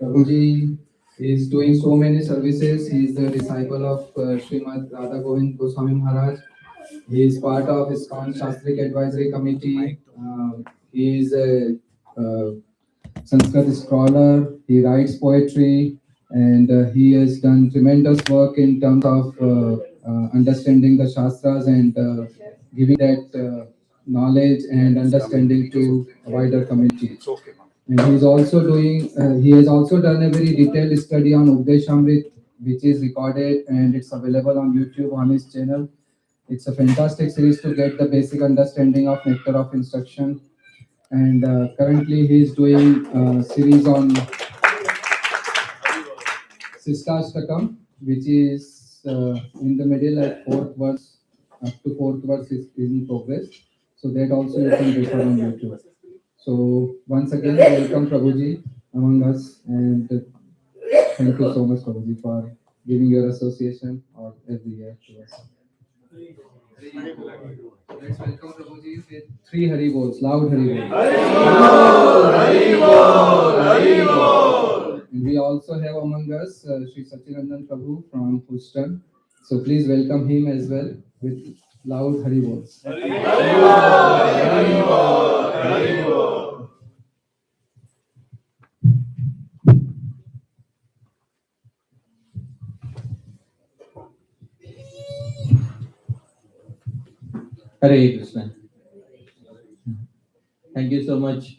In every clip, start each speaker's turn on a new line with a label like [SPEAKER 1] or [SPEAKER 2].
[SPEAKER 1] Prabhuji is doing so many services. He is the disciple of Srimad Radha Govind Goswami Maharaj. He is part of ISKCON Shastrik Advisory Committee. He is a Sanskrit scholar. He writes poetry, and he has done tremendous work in terms of understanding the Shastras and giving that knowledge and understanding to a wider community. And he has also done a very detailed study on Updeshamrit, which is recorded and it's available on YouTube on his channel. It's a fantastic series to get the basic understanding of nectar of instruction. And currently he is doing a series on Sistashtakam, which is in the middle at fourth verse, up to fourth verse is in progress. So that also you can refer on YouTube. So once again, welcome Prabhuji among us, and thank you so much Prabhuji for giving your association or every year to us. Let's welcome Prabhuji with 3 Hari Bols, loud Hari Bol. Hari Bol, Hari Bol. And we also have among us Sri Sachirandan Prabhu from Houston. So please welcome him as well with loud Hari Bols. Hari Bol, Hari Bol, Hari Bol.
[SPEAKER 2] Hare Krishna. Thank you so much,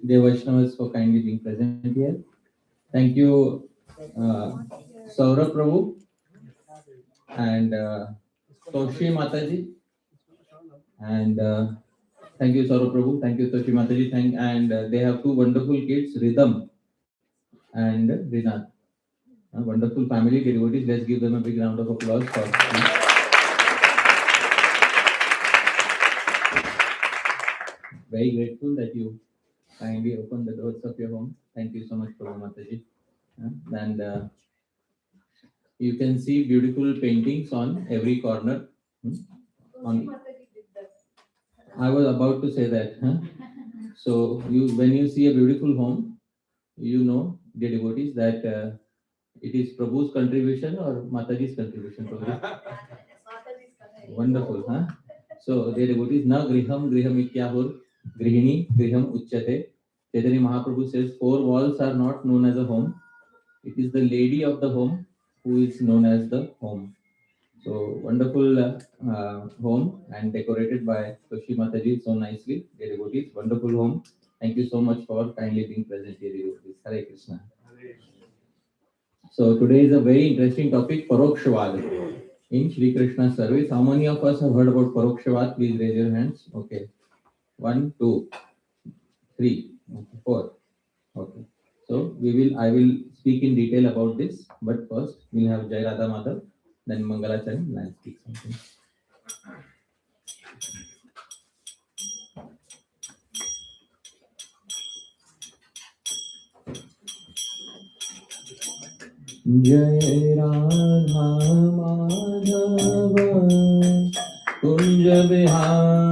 [SPEAKER 2] dear Vaishnavas, for kindly being present here. Thank you, Saurabh Prabhu and Toshi Mataji. And thank you, Saurabh Prabhu. Thank you, Toshi Mataji. And they have 2 wonderful kids, Rhythm and Rinath. A wonderful family, devotees. Let's give them a big round of applause for. Very grateful that you kindly opened the doors of your home. Thank you so much, Prabhu Mataji. And you can see beautiful paintings on every corner. I was about to say that. So when you see a beautiful home, you know, dear devotees, that it is Prabhu's contribution or Mataji's contribution. Wonderful, huh? So dear devotees, na griham ityahur. Grihini, Griham Uchyate. Chaitanya Mahaprabhu says 4 walls are not known as a home. It is the lady of the home who is known as the home. So wonderful home and decorated by Toshi Mataji so nicely. Dear devotees, wonderful home. Thank you so much for kindly being present here, devotees. Hare Krishna. So today is a very interesting topic, Parokshavad. In Shri Krishna service, how many of us have heard about Parokshavad? Please raise your hands. Okay. 1, 2, 3, 4. Okay. So I will speak in detail about this, but first we'll have Jai Radha Madhav, then Mangalacharya and I'll speak something. Jai Radha Madhava Kunja Bihari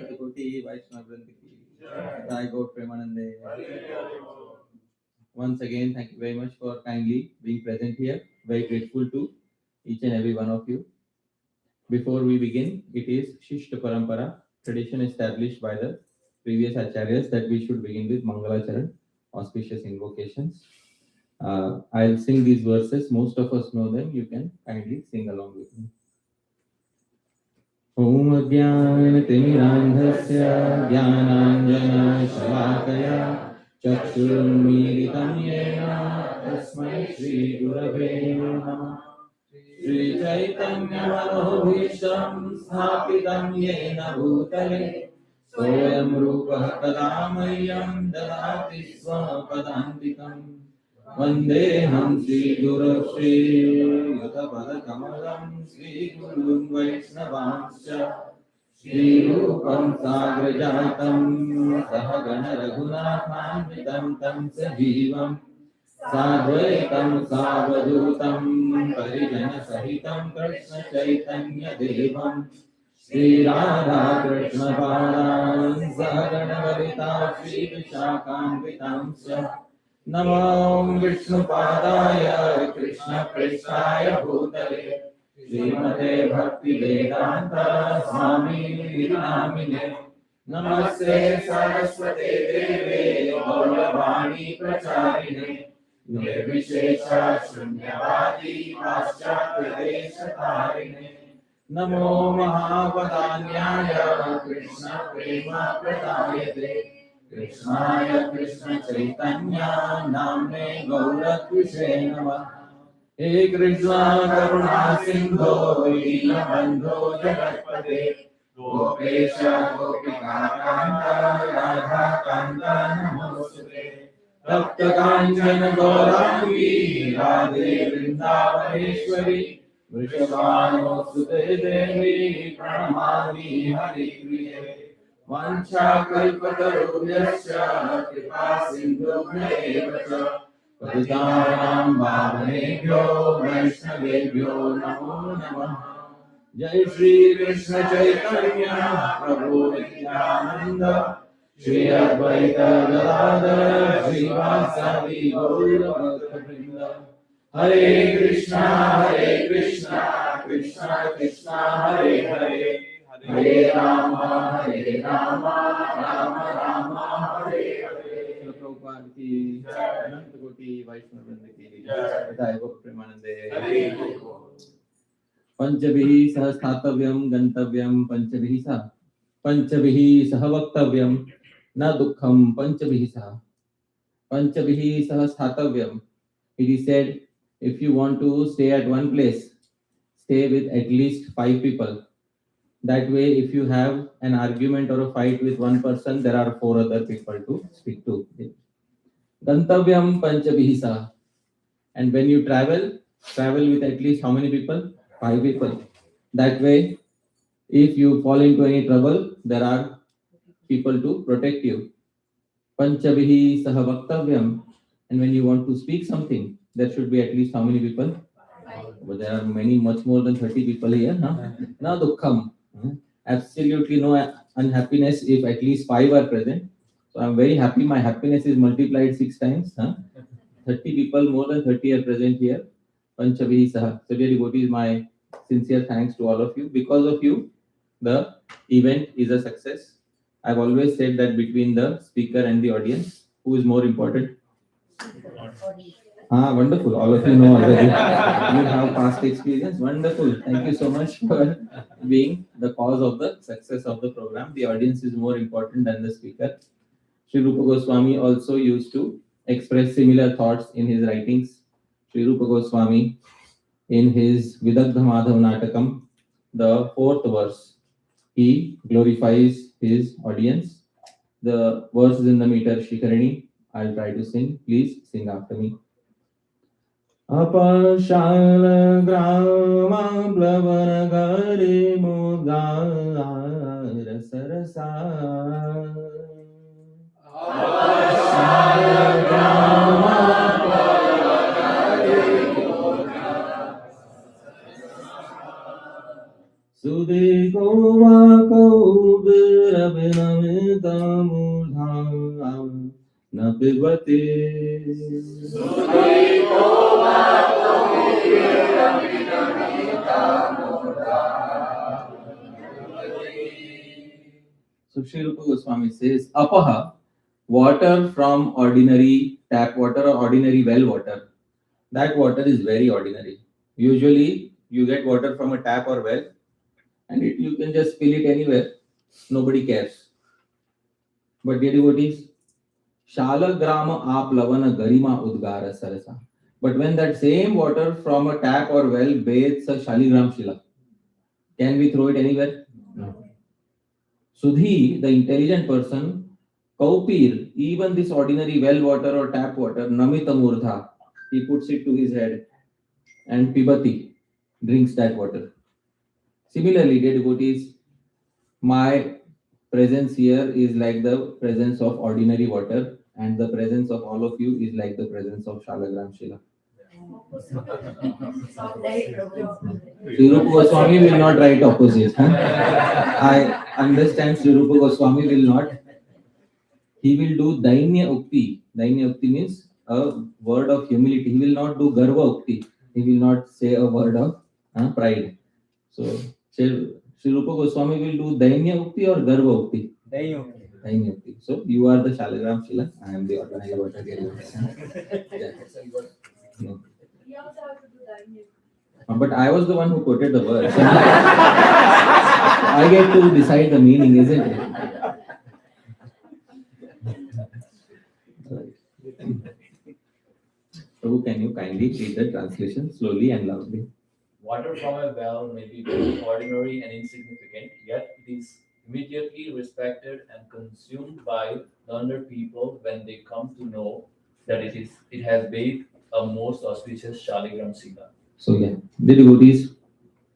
[SPEAKER 2] Devotee, Vaishnava Vrinda ki Jai Gaur Premanande. Once again, thank you very much for kindly being present here. Very grateful to each and every one of you. Before we begin, it is Shishta Parampara, tradition established by the previous acharyas, that we should begin with Mangala Charan, auspicious invocations. I'll sing these verses. Most of us know them. You can kindly sing along with me. ॐ ज्ञानतिमिरान्धस्य ज्ञानाञ्जनशलाकया चक्षुरुन्मीलितं येन तस्मै श्रीगुरवे नमः। श्रीचैतन्यमनोभीष्टं स्थापितं येन भूतले सोऽयं रूपः कदा मह्यं ददाति स्वपदान्तिकम्। वन्देऽहं श्रीगुरो श्रीयुतपदकमलं श्रीगुरुं वैष्णवांश्च श्रीरूपं साग्रजातं सहगण रघुनाथान्वितं तं सजीवं साद्वैतं सावधूतं परिजनसहितं कृष्णचैतन्यदेवं श्रीराधाकृष्णपादान् सहगण ललिता श्रीविशाखान्वितांश्च नमो विष्णुपादाय कृष्णप्रेष्ठाय भूतले श्रीमते भक्तिवेदान्त स्वामी नामिने नमस्ते सरस्वते देवे गौरवाणी प्रचारिणे निर्विशेष शून्यवादी पाश्चात्यदेशतारिणे नमो महावदान्याय कृष्ण प्रेम प्रदायते कृष्णाय कृष्ण चैतन्य नाम्ने गौरकृष्णे नमः। हे कृष्ण करुणा सिंधो दीनबन्धो जगत्पते गोपेश गोपिका कान्त राधा कान्त नमोस्तुते। तप्त कांचन गौरांगी राधे वृंदावनेश्वरी वृषभानुसुते देवी प्रणमामि हरिप्रिये वाञ्छाकल्पतरुभ्यश्च कृपा सिन्धुभ्येव च पतितानां पावनेभ्यो वैष्णवेभ्यो नमो नमः। जय श्री कृष्ण चैतन्य प्रभु नित्यानंद श्री अद्वैत गदाधर श्रीवासादि गौर भक्तवृंद। हरे कृष्णा कृष्णा कृष्णा हरे हरे हरे राम राम राम हरे हरे। प्रभुपाद की अनंत कोटि वैष्णव वृंद की जय। गो प्रेमानंदे। पंचभिः सह स्थातव्यं गंतव्यं पंचभिः सह वक्तव्यं न दुःखं पंचभिः सह स्थातव्यं। It is said, if you want to stay at one place, stay with at least 5 people. That way, if you have an argument or a fight with one person, there are 4 other people to speak to. Gantavyam panchabihi sah. And when you travel with at least how many people? 5 people. That way, if you fall into any trouble, there are people to protect you. Panchabihi saha vaktavyam. And when you want to speak something, there should be at least how many people? But there are many, much more than 30 people here. Na dukkham. Absolutely no unhappiness if at least 5 are present. So I'm very happy. My happiness is multiplied 6 times. 30 people, more than 30 are present here. Panchabihi saha. So dear devotees, my sincere thanks to all of you. Because of you, the event is a success. I've always said that between the speaker and the audience, who is more important? Wonderful. All of you know already. You have past experience. Wonderful. Thank you so much for being the cause of the success of the program. The audience is more important than the speaker. Sri Rupa Goswami also used to express similar thoughts in his writings. Sri Rupa Goswami, in his Vidagdha Madhav Natakam, the 4th verse, he glorifies his audience. The verse is in the meter Shikarani. I'll try to sing. Please sing after me. Apashal grama blavan gari mugar sarasa. Apashal grama blavan gari mugar Sudhi kova kaubir abhinamita mudha napivati. Sudhi kova kaubir abhinamita mudha napivati. So Sri Rupa Goswami says, Apaha, water from ordinary tap water or ordinary well water. That water is very ordinary. Usually, you get water from a tap or well, and you can just fill it anywhere. Nobody cares. But dear devotees, Shala grama aplavana garima udgara sarasa. But when that same water from a tap or well bathes a shaligram shila, can we throw it anywhere? No. Sudhi, the intelligent person, Kaupir, even this ordinary well water or tap water, Namita Murdha, he puts it to his head, and Pibati drinks that water. Similarly, dear devotees, my presence here is like the presence of ordinary water, and the presence of all of you is like the presence of Shalagram Shila. Sri Rupa Goswami will not write opposite. I understand Sri Rupa Goswami will not. He will do Dainya Ukti. Dainya Ukti means a word of humility. He will not do Garva Ukti. He will not say a word of pride. So, Sri Rupa Goswami will do Dainya Ukti or Garva Ukti? Dainya Ukti. So, you are the Shalagram Shila. I am the ordinary water carrier. No. But I was the one who quoted the verse. I get to decide the meaning, isn't it? Prabhu, can you kindly read the translation slowly and loudly?
[SPEAKER 3] Water from a well may be very ordinary and insignificant, yet it is immediately respected and consumed by learned people when they come to know that it has bathed a most auspicious Shaligram Sita.
[SPEAKER 2] So yeah, the devotees,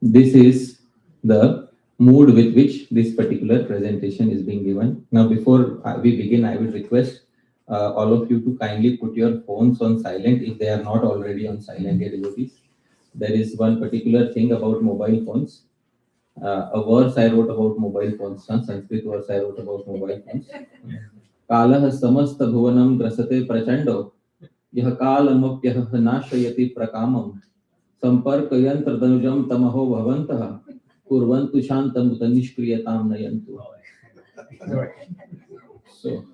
[SPEAKER 2] this is the mood with which this particular presentation is being given. Now, before we begin, I would request all of you to kindly put your phones on silent if they are not already on silent, dear devotees. There is one particular thing about mobile phones. A verse I wrote about mobile phones, Sanskrit verse I wrote about mobile phones. कालः समस्त भुवनं ग्रसते प्रचंडो यह कालमप्यः नाशयति प्रकामम् संपर्क यंत्र दनुजम तमहो भवन्तः कुर्वन्तु शान्तमुत निष्क्रियतां नयन्तु. So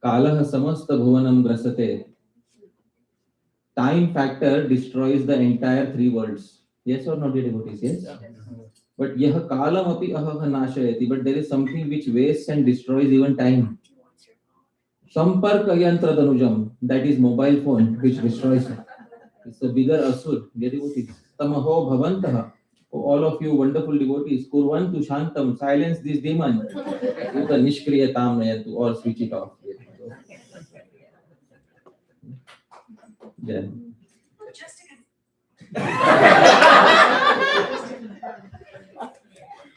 [SPEAKER 2] कालः समस्त भुवनं ग्रसते. Time factor destroys the entire three worlds. Yes or not, dear devotees? Yes. But yah kalam api ahah nashayati. But there is something which wastes and destroys even time. Samparka yantra danujam. That is mobile phone which destroys it. It's a bigger asur, dear devotees. Tamaho bhavantaha. Oh, all of you wonderful devotees, kurvantu shantam. Silence this demon. Uta nishkriyatam nayantu, or switch it off. Yeah.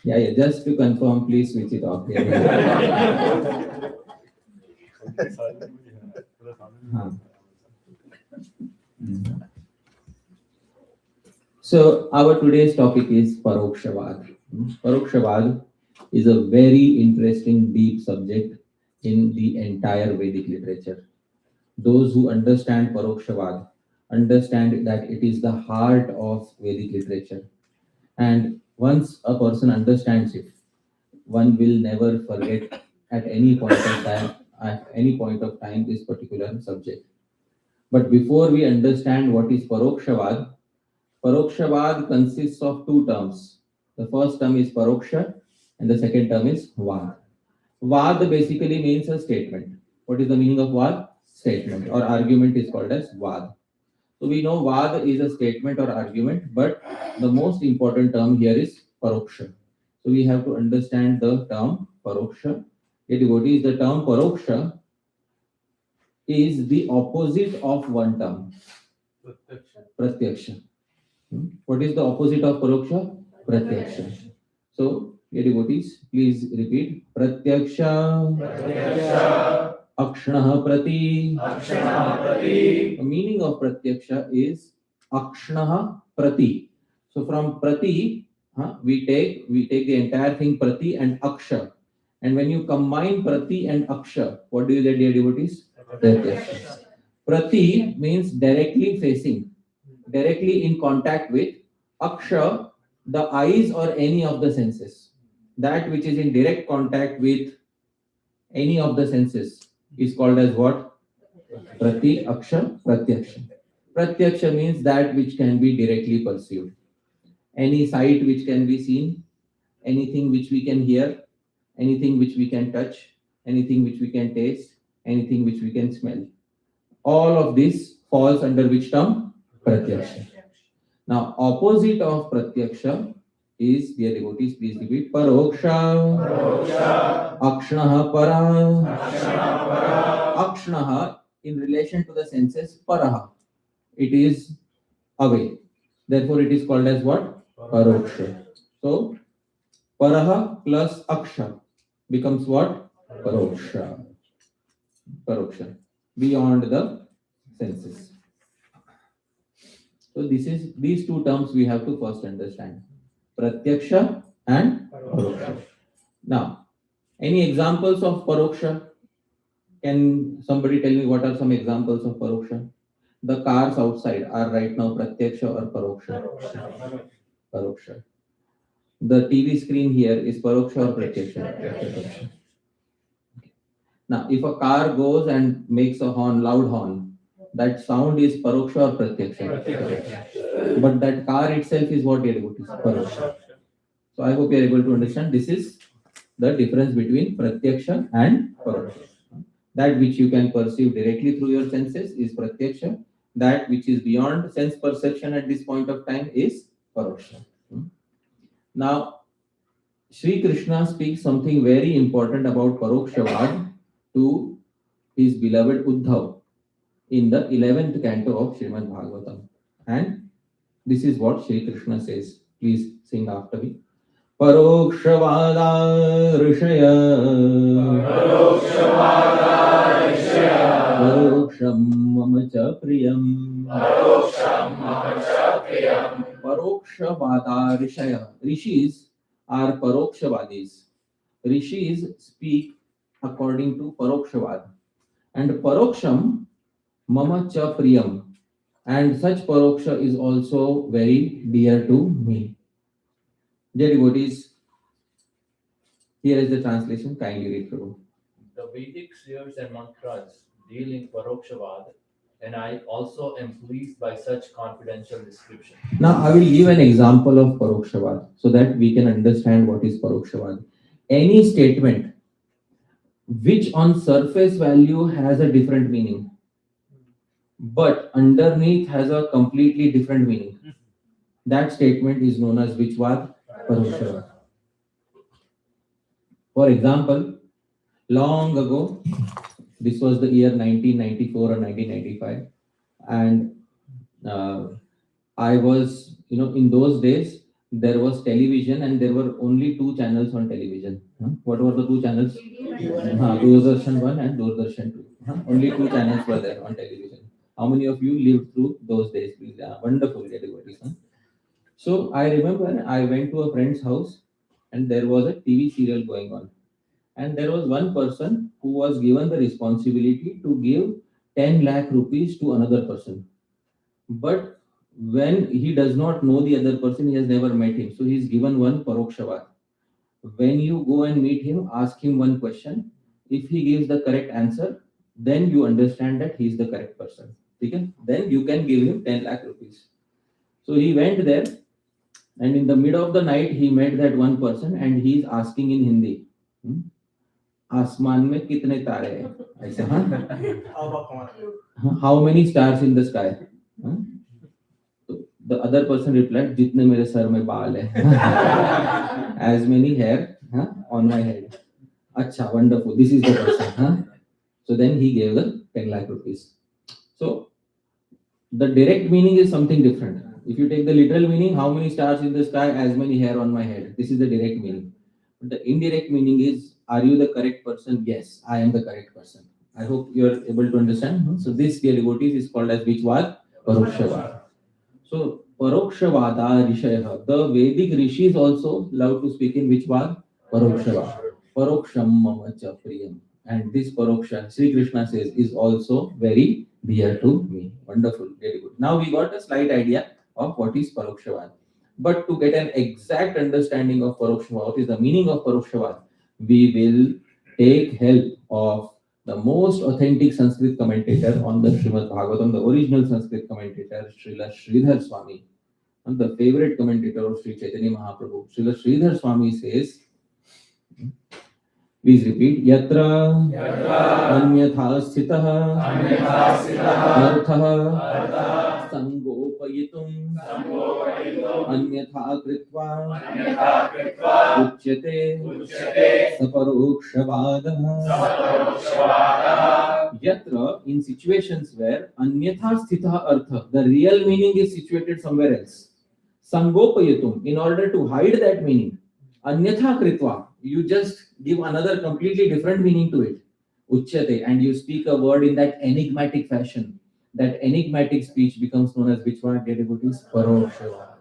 [SPEAKER 2] Yeah, just to confirm, please switch it off. So our today's topic is Parokshavad. Parokshavad is a very interesting, deep subject in the entire Vedic literature. Those who understand Parokshavad understand that it is the heart of Vedic literature. And once a person understands it, one will never forget at any point of time this particular subject. But before we understand what is Parokshavad, Parokshavad consists of two terms. The first term is Paroksha and the second term is Vad. Vad basically means a statement. What is the meaning of Vad? Statement or argument is called as Vad. So we know Vad is a statement or argument, but the most important term here is Paroksha. So we have to understand the term Paroksha. Dear devotees, the term Paroksha is the opposite of one term. Pratyaksha. What is the opposite of Paroksha? Pratyaksha. So, dear devotees, please repeat. Pratyaksha. Akshanaha prati. The meaning of Pratyaksha is Akshanaha prati. So from prati, we take the entire thing prati and aksha. And when you combine prati and aksha, what do you get, dear devotees? Pratyaksha. Prati means directly facing, directly in contact with. Aksha, the eyes or any of the senses. That which is in direct contact with any of the senses is called as what? Prati, aksha, pratyaksha. Pratyaksha means that which can be directly perceived. Any sight which can be seen, anything which we can hear, anything which we can touch, anything which we can taste, anything which we can smell. All of this falls under which term? Pratyaksha. Now, opposite of Pratyaksha is, dear devotees, please repeat, Paroksha. Akshanaha para. Akshanaha, in relation to the senses, paraha. It is away. Therefore, it is called as what? Paroksha. So, paraha plus aksha becomes what? Paroksha. Paroksha. Beyond the senses. So these two terms we have to first understand. Pratyaksha and Paroksha. Now, any examples of Paroksha? Can somebody tell me what are some examples of Paroksha? The cars outside are right now Pratyaksha or Paroksha? Paroksha. The TV screen here is Paroksha or Pratyaksha? Paroksha. Now, if a car goes and makes a horn, loud horn, that sound is Paroksha or Pratyaksha? But that car itself is what it is? Paroksha. So I hope you are able to understand. This is the difference between Pratyaksha and Paroksha. That which you can perceive directly through your senses is Pratyaksha. That which is beyond sense perception at this point of time is Paroksha. Now, Sri Krishna speaks something very important about Parokshavad to his beloved Uddhav. in the 11th canto of Srimad Bhagavatam. And this is what Shri Krishna says. Please sing after me. Parokshvada rishaya paroksham mama cha priyam Parokshvada rishaya. Rishis are parokshavadis. Rishis speak according to parokshavad. And paroksham mama cha priyam. And such paroksha is also very dear to me. Dear devotees, here is the translation. Kindly read through.
[SPEAKER 3] The Vedic spheres and mantras deal in Parokshavad, and I also am pleased by such confidential description.
[SPEAKER 2] Now, I will give an example of Parokshavad so that we can understand what is Parokshavad. Any statement which on surface value has a different meaning, but underneath has a completely different meaning, that statement is known as which vad? Parokshavad. For example, long ago, this was the year 1994 or 1995, and I was, in those days, there was television and there were only two channels on television. What were the two channels? Doordarshan 1 and Doordarshan 2. Only two channels were there on television. How many of you lived through those days? Please, wonderful devotees. So I remember I went to a friend's house and there was a TV serial going on. And there was one person who was given the responsibility to give 10 lakh rupees to another person. But when he does not know the other person, he has never met him. So he is given one parokshavad. When you go and meet him, ask him one question. If he gives the correct answer, then you understand that he is the correct person. Okay? Then you can give him 10 lakh rupees. So he went there, and in the middle of the night, he met that one person and he is asking in Hindi. आसमान में कितने तारे हैं ऐसे how many stars in the sky the other person replied जितने मेरे sir में बाल है as many hair on my head अच्छा wonderful this is the person so then he gave the 10 lakh rupees so the direct meaning is something different if you take the literal meaning how many stars in the sky as many hair on my head this is the direct meaning but the indirect meaning is are you the correct person? Yes, I am the correct person. I hope you are able to understand. So this, dear devotees, is called as which vad? Parokshavad. So Parokshavada Rishaya. The Vedic rishis also love to speak in which vad? Parokshavad. Paroksham mamacha priyam. And this paroksha, Sri Krishna says, is also very dear to me. Wonderful, very good. Now we got a slight idea of what is Parokshavada. But to get an exact understanding of Parokshavada, what is the meaning of Parokshavada, we will take help of the most authentic Sanskrit commentator on the Srimad Bhagavatam, the original Sanskrit commentator, Srila Sridhar Swami, and the favorite commentator of Sri Chaitanya Mahaprabhu. Srila Sridhar Swami says, please repeat, Yatra Anyatha Sthitah Arthah Sangopayitum Anyatha Kritva Uchyate Saparokshavadah. Yatra, in situations where Anyatha Sthitah Artha, the real meaning is situated somewhere else. Sangopayitum, in order to hide that meaning. Anyatha Kritva, you just give another completely different meaning to it. Uchyate, and you speak a word in that enigmatic fashion. That enigmatic speech becomes known as which one, dear devotees? Parokshavad.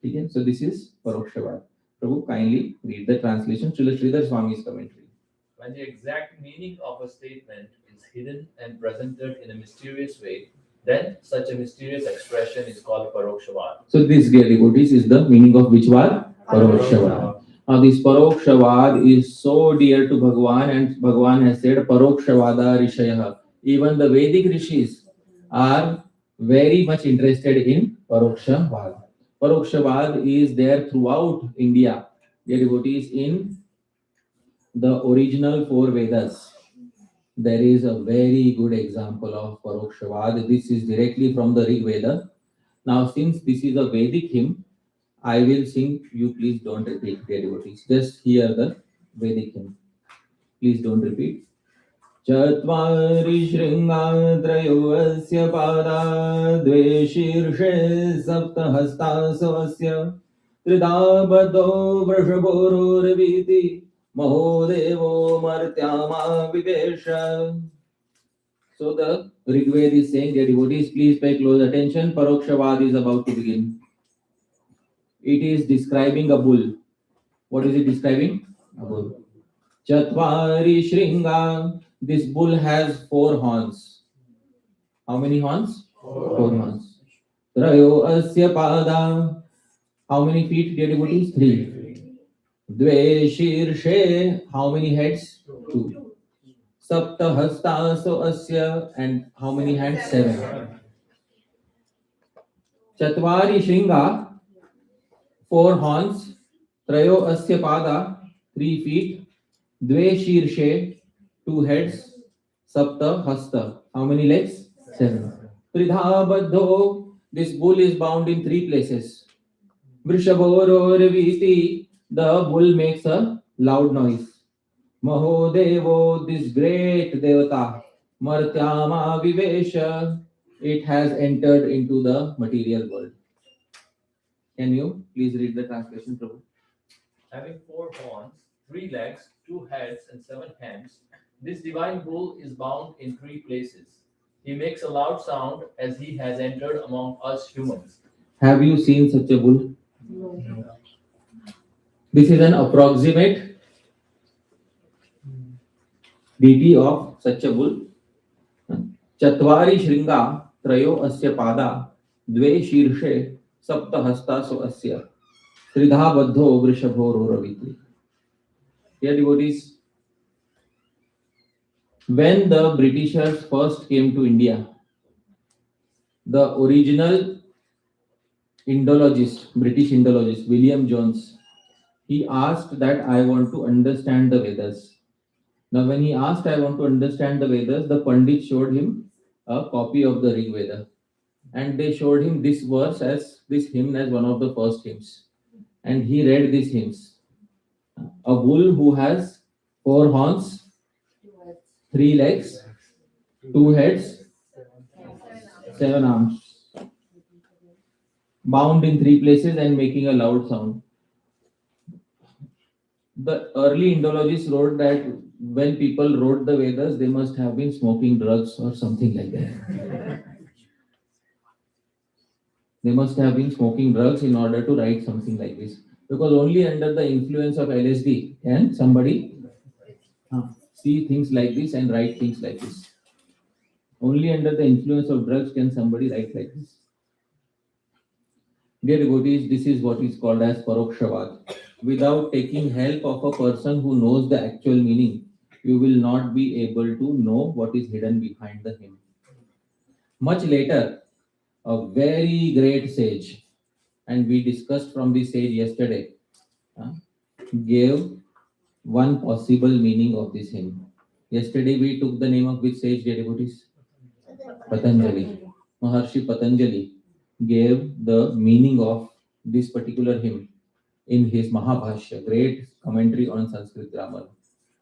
[SPEAKER 2] Okay? So this is Parokshavad. Prabhu, kindly read the translation, Srila Sridhar Swami's commentary.
[SPEAKER 3] When the exact meaning of a statement is hidden and presented in a mysterious way, then such a mysterious expression is called Parokshavad.
[SPEAKER 2] So this, dear devotees, is the meaning of which one? Parokshavad. Now this Parokshavad is so dear to Bhagavan, and Bhagavan has said Parokshavada Rishaya. Even the Vedic rishis are very much interested in Parokshavada. Parokshavada is there throughout India. Dear devotees, in the original four Vedas, there is a very good example of Parokshavada. This is directly from the Rig Veda. Now, since this is a Vedic hymn, I will sing. You please don't repeat, dear devotees. Just hear the Vedic hymn. Please don't repeat. चत्वारि शृङ्गा त्रयो अस्य पादा द्वे शीर्षे सप्तहस्तासो अस्य त्रिधा बद्धो वृषभोरुर्वीति महोदेवो मर्त्यामा विवेश. So the Rigveda is saying, dear devotees, please pay close attention. Parokshavad is about to begin. It is describing a bull. What is it describing? A bull. Chatvari Shringa. This bull has 4 horns. How many horns? 4 horns. Trayo Asya Pada. How many feet, dear devotees? 3. Dve Shirshe. How many heads? 2. Sapta Hastaso Asya. And how many hands? 7. Chatvari Shringa. 4 horns. Trayo Asya Pada. 3 feet. Dve Shirshe. 2 heads. Sapta Hasta. How many legs? 7. Tridha Baddho. This bull is bound in 3 places. Vrishabhororviti. The bull makes a loud noise. Mahodevo. This great Devata. Martyama Vivesha. It has entered into the material world. Can you please read the translation, Prabhu?
[SPEAKER 3] Having 4 horns, 3 legs, 2 heads, and 7 hands, this divine bull is bound in 3 places. He makes a loud sound as he has entered among us humans.
[SPEAKER 2] Have you seen such a bull?
[SPEAKER 4] No.
[SPEAKER 2] This is an approximate deity of such a bull. Chatvari Shringa Trayo Asya Pada Dve Shirshe Sapta Hastaso Asya Tridha Baddho Vrishabho Roraviti. Dear devotees, when the Britishers first came to India, the original Indologist, British Indologist, William Jones, he asked that I want to understand the Vedas. Now, when he asked, I want to understand the Vedas, the Pandit showed him a copy of the Rig Veda. And they showed him this verse as this hymn as one of the first hymns. And he read these hymns. A bull who has 4 horns, 3 legs, 2 heads, 7 arms, bound in 3 places and making a loud sound. The early Indologists wrote that when people wrote the Vedas, they must have been smoking drugs or something like that. They must have been smoking drugs in order to write something like this. Because only under the influence of LSD can somebody see things like this and write things like this. Only under the influence of drugs can somebody write like this. Dear devotees, this is what is called as Parokshavad. Without taking help of a person who knows the actual meaning, you will not be able to know what is hidden behind the hymn. Much later, a very great sage, and we discussed from this sage yesterday, gave one possible meaning of this hymn. Yesterday we took the name of which sage, dear devotees? Patanjali. Maharshi Patanjali gave the meaning of this particular hymn in his Mahabhashya, great commentary on Sanskrit grammar.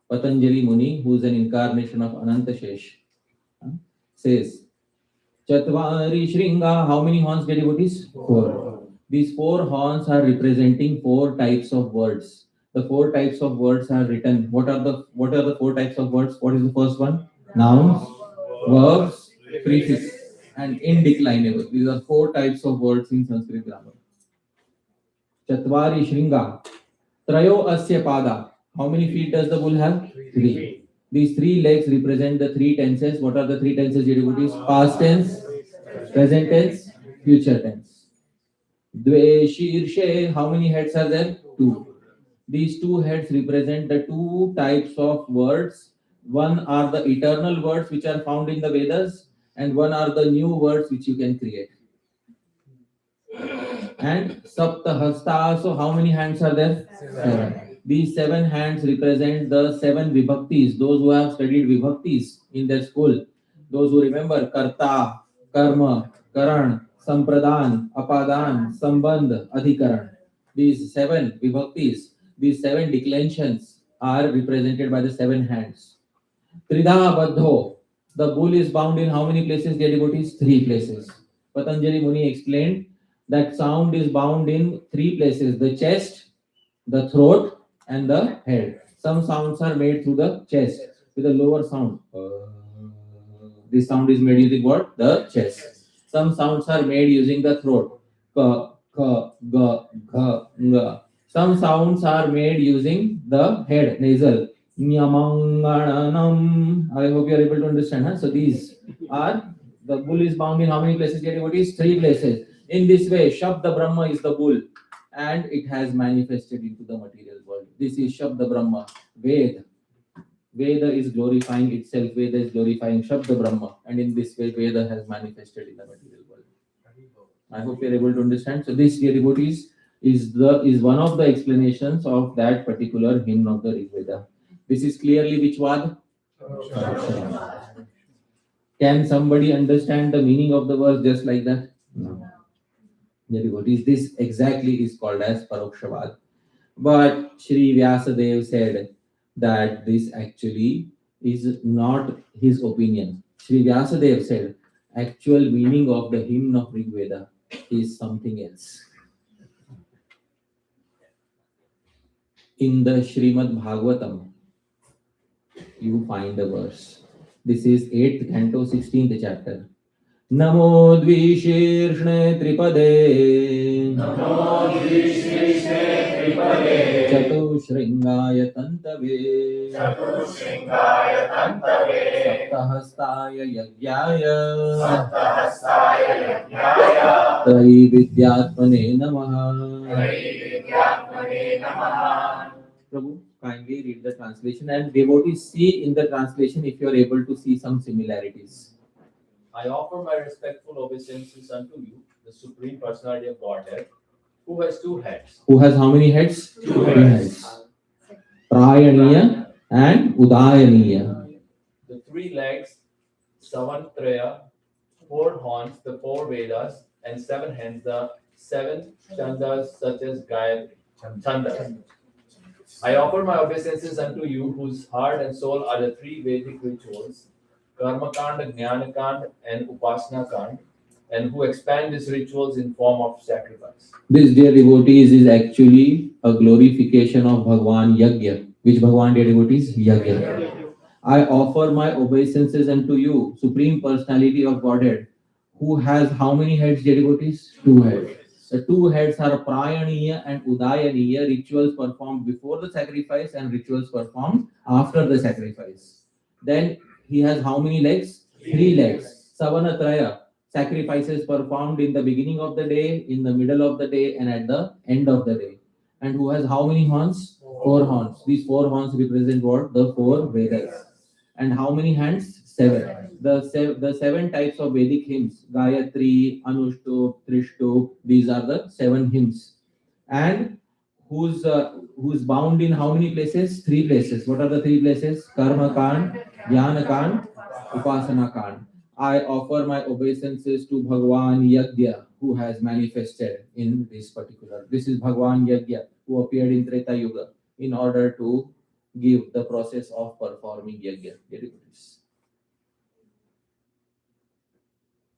[SPEAKER 2] Patanjali Muni, who is an incarnation of Anantashesh, says, Chatvari Shringa, how many horns, dear devotees? 4. These 4 horns are representing 4 types of words. The 4 types of words are written. What are the 4 types of words? What is the first one? Nouns, verbs, prefix, and indeclinable. These are 4 types of words in Sanskrit grammar. Chatvari Shringa. Trayo Asya Pada. How many feet does the bull have? 3. These 3 legs represent the 3 tenses. What are the 3 tenses, dear devotees? Past tense, present tense, future tense. Dve Shirshe. How many heads are there? 2. These 2 heads represent the 2 types of words. One are the eternal words which are found in the Vedas, and one are the new words which you can create. And Saptahasta, so how many hands are there? 7. These 7 hands represent the 7 vibhaktis. Those who have studied vibhaktis in their school, those who remember Karta, Karma, Karan, Sampradan, Apadan, Sambandh, Adhikaran. These 7 vibhaktis, these 7 declensions are represented by the 7 hands. Tridha Baddho. The bull is bound in how many places, dear devotees? 3 places. Patanjali Muni explained that sound is bound in 3 places: the chest, the throat, and the head. Some sounds are made through the chest with a lower sound. This sound is made using what? The chest. Some sounds are made using the throat. Ka, ka, ga, gha, nga. Some sounds are made using the head, nasal. Nyamangananam. I hope you are able to understand. Huh? So these are, the bull is bound in how many places? What is 3 places? In this way, Shabda Brahma is the bull, and it has manifested into the material world. This is Shabda Brahma. Veda. Veda is glorifying itself. Veda is glorifying Shabda Brahma, and in this way, Veda has manifested in the material world. I hope you are able to understand. So this, dear devotees, is one of the explanations of that particular hymn of the Rig Veda. This is clearly which Vad? Can somebody understand the meaning of the verse just like that? No. Dear devotees, this exactly is called as Parokshavad. But Sri Vyasadeva said that this actually is not his opinion. Sri Vyasadeva said actual meaning of the hymn of Rig Veda is something else. In the Srimad Bhagavatam, you find a verse. This is 8th canto, 16th chapter. Namo Dvishirshne Tripade Chatushringaya Tantave Saptahastaya Yagyaya Trayi Vidyatmane Namaha. Prabhu, kindly read the translation, and devotees see in the translation if you are able to see some similarities.
[SPEAKER 3] I offer my respectful obeisances unto you, the Supreme Personality of Godhead, who has 2 heads.
[SPEAKER 2] Who has how many heads? 2 heads. Prayaniya and Udayaniya.
[SPEAKER 3] The 3 legs, Savantraya, 4 horns, the 4 Vedas, and 7 hands, the 7 chandas such as Gayatri. Chandas. I offer my obeisances unto you, whose heart and soul are the 3 Vedic rituals, Karma Kand, Jnana Kand, and Upasana Kand, and who expand these rituals in form of sacrifice.
[SPEAKER 2] This, dear devotees, is actually a glorification of Bhagwan Yagya. Which Bhagwan, dear devotees? Yagya. I offer my obeisances unto you, Supreme Personality of Godhead, who has how many heads, dear devotees? 2 heads. The 2 heads are Prayaniya and Udayaniya, rituals performed before the sacrifice and rituals performed after the sacrifice. Then he has how many legs? 3 legs. Savanatraya, sacrifices performed in the beginning of the day, in the middle of the day, and at the end of the day. And who has how many horns? 4 horns. These 4 horns represent what? The 4 Vedas. And how many hands? 7. The 7 types of Vedic hymns, Gayatri, Anushtup, Trishtup, these are the 7 hymns. And who's bound in how many places? 3 places. What are the 3 places? Karma Kand, Jnana Kand, Upasana Kand. I offer my obeisances to Bhagwan Yagya, who has manifested in this particular. This is Bhagwan Yagya, who appeared in Treta Yuga in order to give the process of performing Yagya.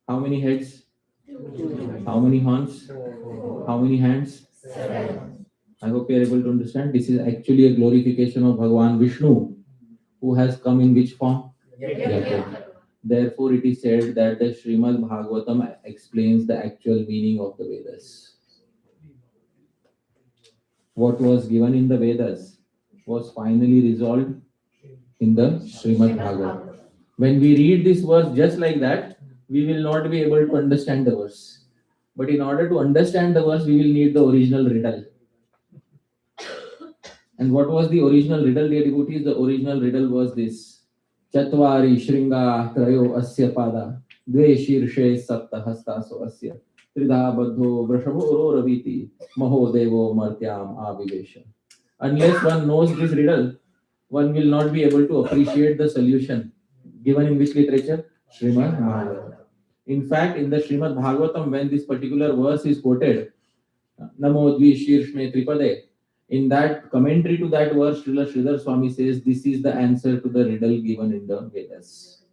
[SPEAKER 2] How many heads? 2. How many horns? 4. How many hands? 7. I hope you are able to understand. This is actually a glorification of Bhagwan Vishnu, who has come in which form? Yagya. Therefore, it is said that the Srimad Bhagavatam explains the actual meaning of the Vedas. What was given in the Vedas was finally resolved in the Srimad Bhagavatam. When we read this verse just like that, we will not be able to understand the verse. But in order to understand the verse, we will need the original riddle. And what was the original riddle, dear devotees? The original riddle was this. Chatvari Shringa Trayo Asya Pada Dve Shirshe Sapta Hastaso Asya Tridha Baddho Vrashabho Raviti Maho Devo Martyam Avivesha. Unless one knows this riddle, one will not be able to appreciate the solution. Given in which literature? Srimad Bhagavatam. In fact, in the Srimad Bhagavatam, when this particular verse is quoted, Namo Dvishirshme Tripade, In that commentary to that verse, Srila Sridhar Swami says this is the answer to the riddle given in the Vedas.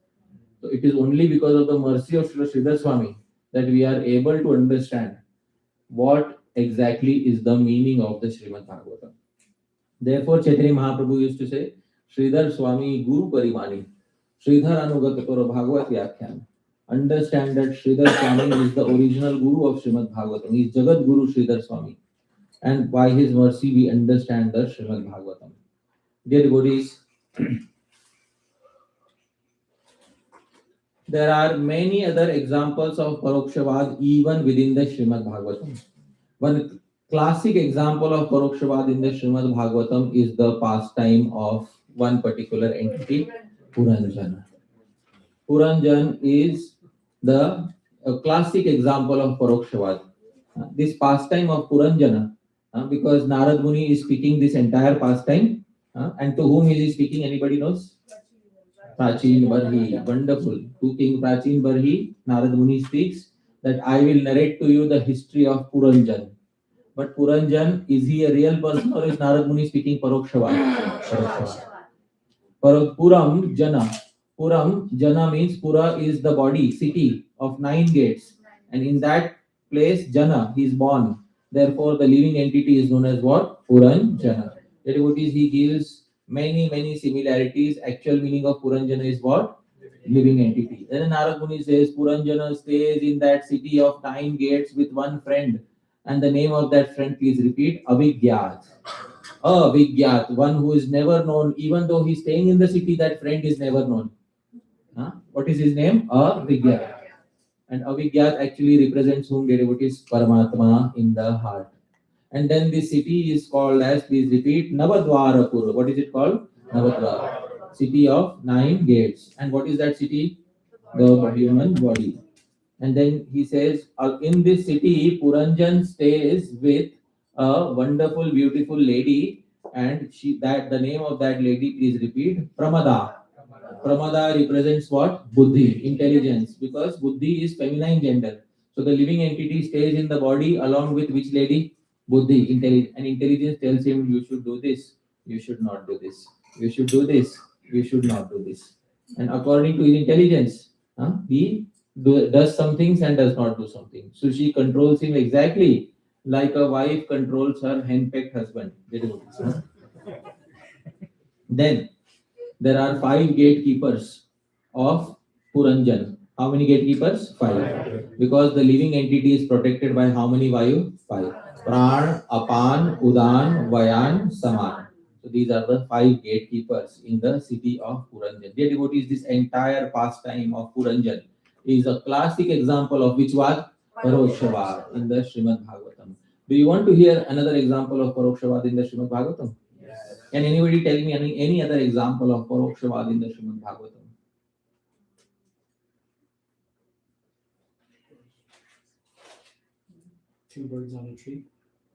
[SPEAKER 2] So it is only because of the mercy of Srila Sridhar Swami that we are able to understand what exactly is the meaning of the Srimad Bhagavatam. Therefore, Chaitanya Mahaprabhu used to say, Sridhar Swami Guru Parimani, Sridhar Anugat Karo Bhagavat Vyakhyan. Understand that Sridhar Swami is the original Guru of Srimad Bhagavatam. He is Jagat Guru Sridhar Swami. And by his mercy, we understand the Srimad Bhagavatam. Dear devotees, there are many other examples of Parokshavad even within the Srimad Bhagavatam. One classic example of Parokshavad in the Srimad Bhagavatam is the pastime of one particular entity, Puranjana. Puranjan is the classic example of Parokshavad. This pastime of Puranjana, because Narad Muni is speaking this entire pastime, and to whom is he speaking? Anybody knows? Prachin Barhi, wonderful. To King Prachin Barhi, Narad Muni speaks that I will narrate to you the history of Puranjan. But Puranjan, is he a real person or is Narad Muni speaking Parokshavad? Puram Jana. Puram Jana means Pura is the body, city of 9 gates. And in that place, Jana, he is born. Therefore, the living entity is known as what? Puranjana. The devotees, he gives many similarities. Actual meaning of Puranjana is what? Living entity. Then Narad Muni says Puranjana stays in that city of 9 gates with one friend. And the name of that friend, please repeat, Avigyat. Avigyat, one who is never known. Even though he's staying in the city, that friend is never known. What is his name? Avigyat. And Avigyat actually represents whom? The devotees, Paramatma in the heart. And then this city is called as, please repeat, Navadwarapur. What is it called? Navadwara. City of 9 gates. And what is that city? The human body. And then he says, in this city, Puranjan stays with a wonderful, beautiful lady, and the name of that lady, please repeat, Pramada. Pramada represents what? Buddhi, intelligence, because Buddhi is feminine gender. So the living entity stays in the body along with which lady? Buddhi, intelligence. And intelligence tells him, you should do this, you should not do this, you should do this, you should not do this. And according to his intelligence, he does some things and does not do something. So she controls him exactly like a wife controls her henpecked husband. Then there are 5 gatekeepers of Puranjan. How many gatekeepers? 5. Because the living entity is protected by how many Vayu? 5. Pran, Apan, Udan, Vayan, Saman. So these are the 5 gatekeepers in the city of Puranjan. Dear devotees, this entire pastime of Puranjan is a classic example of which what? Parokshavad in the Srimad Bhagavatam. Do you want to hear another example of Parokshavad in the Srimad Bhagavatam? Yes. Can anybody tell me any other example of Parokshavad in the Srimad Bhagavatam?
[SPEAKER 4] Two birds on a tree.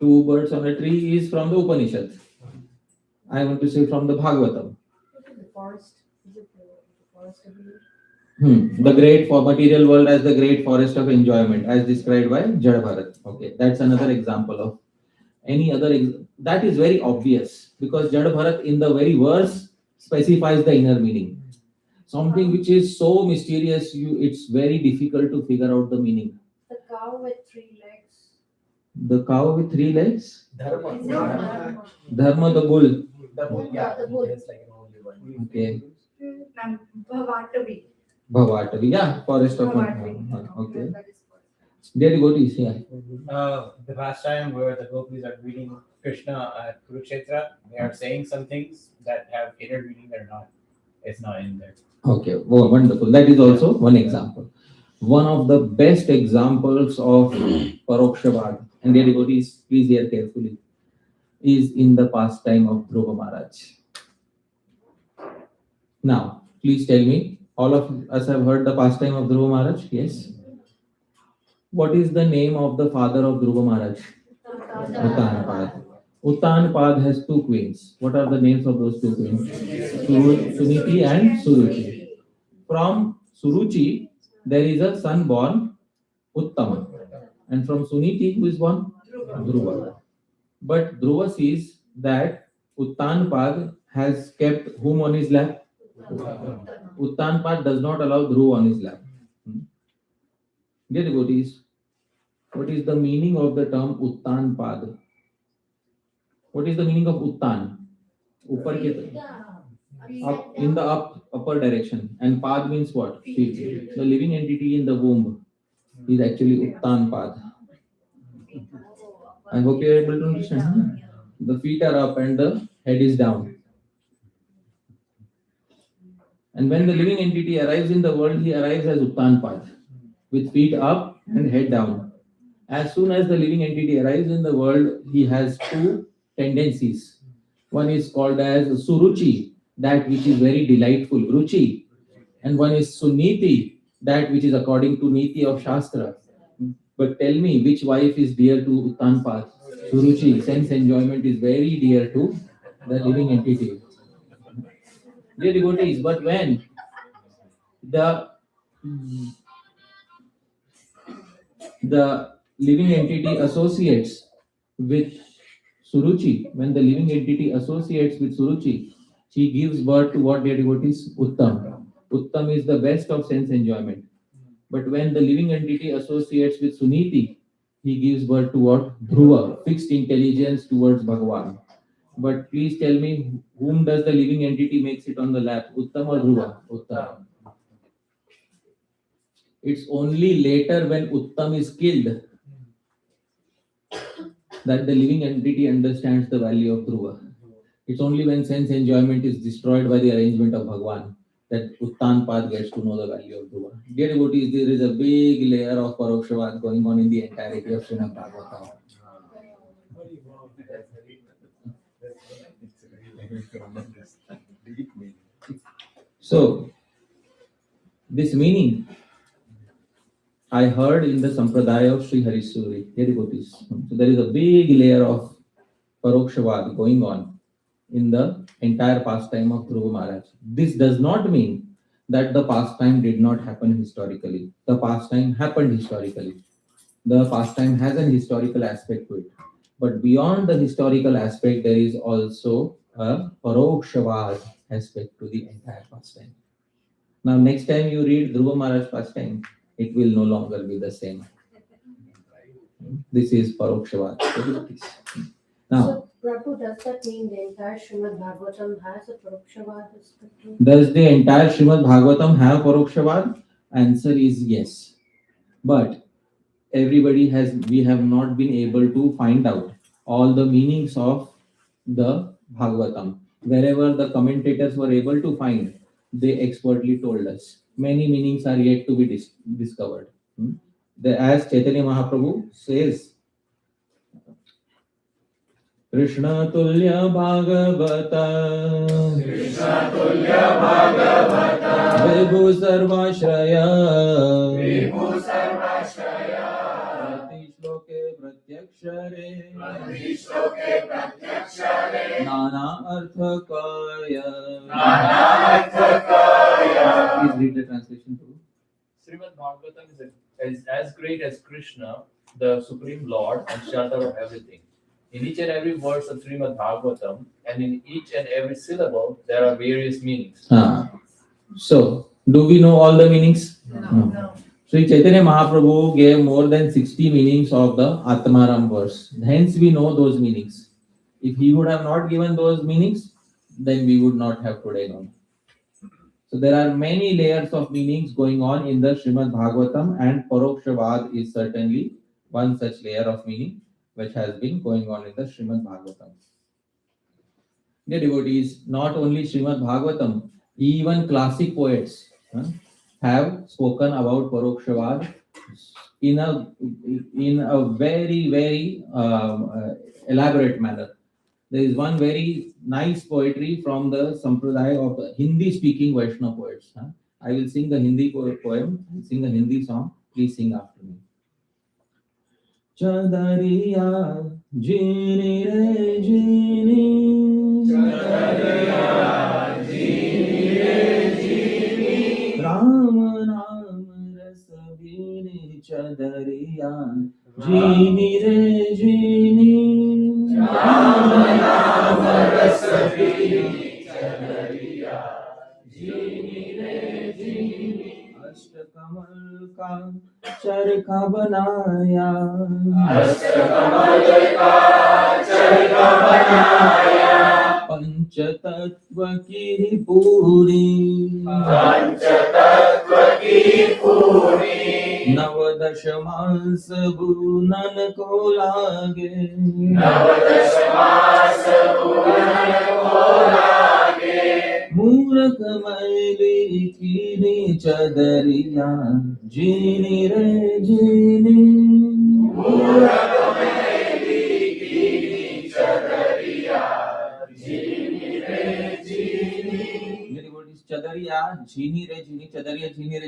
[SPEAKER 2] 2 birds on a tree is from the Upanishad. I want to say from the Bhagavatam.
[SPEAKER 5] The forest. Is it the forest of the
[SPEAKER 2] The great for material world as the great forest of enjoyment, as described by Jada Bharat. Okay, that's another example of any other. That is very obvious because Jada Bharat in the very verse specifies the inner meaning. Something which is so mysterious, it's very difficult to figure out the meaning.
[SPEAKER 5] The cow with 3 legs.
[SPEAKER 2] The cow with 3 legs?
[SPEAKER 4] Dharma.
[SPEAKER 5] It's not Dharma.
[SPEAKER 2] Dharma, the bull.
[SPEAKER 4] The bull, yeah.
[SPEAKER 5] The bull.
[SPEAKER 4] It's like an only one.
[SPEAKER 2] Okay.
[SPEAKER 5] Bhavatavi.
[SPEAKER 2] Bhavatavi, yeah, forest of
[SPEAKER 5] Bhavatavi.
[SPEAKER 2] okay.
[SPEAKER 5] That is forest.
[SPEAKER 2] Dear devotees, yeah.
[SPEAKER 6] The pastime where the gopis are greeting Krishna at Kurukshetra, they are saying some things that have inner meaning that are not. It's not in there.
[SPEAKER 2] Okay, oh, wonderful. That is also one example. One of the best examples of Parokshavad, and dear devotees, please hear carefully, is in the pastime of Dhruva Maharaj. Now, please tell me, all of us have heard the pastime of Dhruva Maharaj? Yes. What is the name of the father of Dhruva Maharaj? Uttanapad. Uttanapad has 2 queens. What are the names of those 2 queens? Suniti and Suruchi. From Suruchi, there is a son born, Uttama. And from Suniti, who is born? Dhruva. But Dhruva sees that Uttanpad has kept whom on his lap? Uttanpad does not allow Dhruva on his lap. Dear devotees, what is the meaning of the term Uttanpad? What is the meaning of Uttan? Upar ke up in the upper direction, and Pad means what? Feet. The living entity in the womb is actually Uttanpad. I hope you are able to understand. The feet are up and the head is down. And when the living entity arrives in the world, he arrives as Uttanpad, with feet up and head down. As soon as the living entity arrives in the world, he has two tendencies. One is called as Suruchi, that which is very delightful, Ruchi. And one is Suniti, that which is according to Niti of Shastra. But tell me, which wife is dear to Uttanpad? Suruchi, sense enjoyment is very dear to the living entity. Dear devotees, but when the living entity associates with Suruchi, when the living entity associates with Suruchi, she gives birth to what, dear devotees? Uttam. Uttam is the best of sense enjoyment. But when the living entity associates with Suniti, he gives birth to what? Dhruva, fixed intelligence towards Bhagavan. But please tell me, whom does the living entity make sit on the lap? Uttam or Dhruva? Uttam. It's only later when Uttam is killed that the living entity understands the value of Dhruva. It's only when sense enjoyment is destroyed by the arrangement of Bhagavan that Uttanpad gets to know the value of Dhruva. Dear devotees, there is a big layer of Parokshavad going on in the entirety of Srimad Bhagavatam. So, this meaning I heard in the Sampradaya of Sri Harisuri, dear devotees. So there is a big layer of Parokshavad going on in the entire pastime of Dhruva Maharaj. This does not mean that the pastime did not happen historically. The pastime happened historically. The pastime has an historical aspect to it. But beyond the historical aspect, there is also a Parokshavad aspect to the entire pastime. Now, next time you read Dhruva Maharaj pastime, it will no longer be the same. This is Parokshavad. Now,
[SPEAKER 5] So, Prabhu, does that mean the entire Srimad Bhagavatam has a Parokshavad aspect to it?
[SPEAKER 2] does the entire Srimad Bhagavatam have Parokshavad? Answer is yes. But we have not been able to find out all the meanings of the Bhagavatam. Wherever the commentators were able to find, they expertly told us. Many meanings are yet to be discovered. As Chaitanya Mahaprabhu says, Krishna Tulya Bhagavata Vibhu Sarvashraya Prati Shloke Pratyakshare Nana Arthakaya. Please read the translation too.
[SPEAKER 3] Srimad Bhagavatam is as great as Krishna, the Supreme Lord and shelter of everything. In each and every verse of Srimad Bhagavatam and in each and every syllable, there are various meanings.
[SPEAKER 2] So, do we know all the meanings? No. Sri Chaitanya Mahaprabhu gave more than 60 meanings of the Atmaram verse. Hence, we know those meanings. If he would have not given those meanings, then we would not have today known. So there are many layers of meanings going on in the Srimad Bhagavatam, and Parokshavad is certainly one such layer of meaning which has been going on in the Srimad Bhagavatam. Dear devotees, not only Srimad Bhagavatam, even classic poets have spoken about Parokshavad in a very, very elaborate manner. There is one very nice poetry from the Sampradaya of the Hindi-speaking Vaishnava poets. I will sing the Hindi poem, sing the Hindi song. Please sing after me. Chadariya jini re jini, Chadariya jini re jini, Ram Naam ras bini, Chadariya jini re jini, Ram नाम रस भीनी चदरिया जीनी रे जीनी अष्टकमल का चरखा बनाया अष्टकमल का चरखा बनाया पंचतत्व की पूरी पंचतत्व की पूरी नवदश मास बुनन को लागे नवदश मास बुनन को लागे मूरख मैली कीनी चदरिया जीनी रे जीनी मूरख मैली कीनी चदरिया जीनी रे जीनी मेरी word is chadariya जीनी रे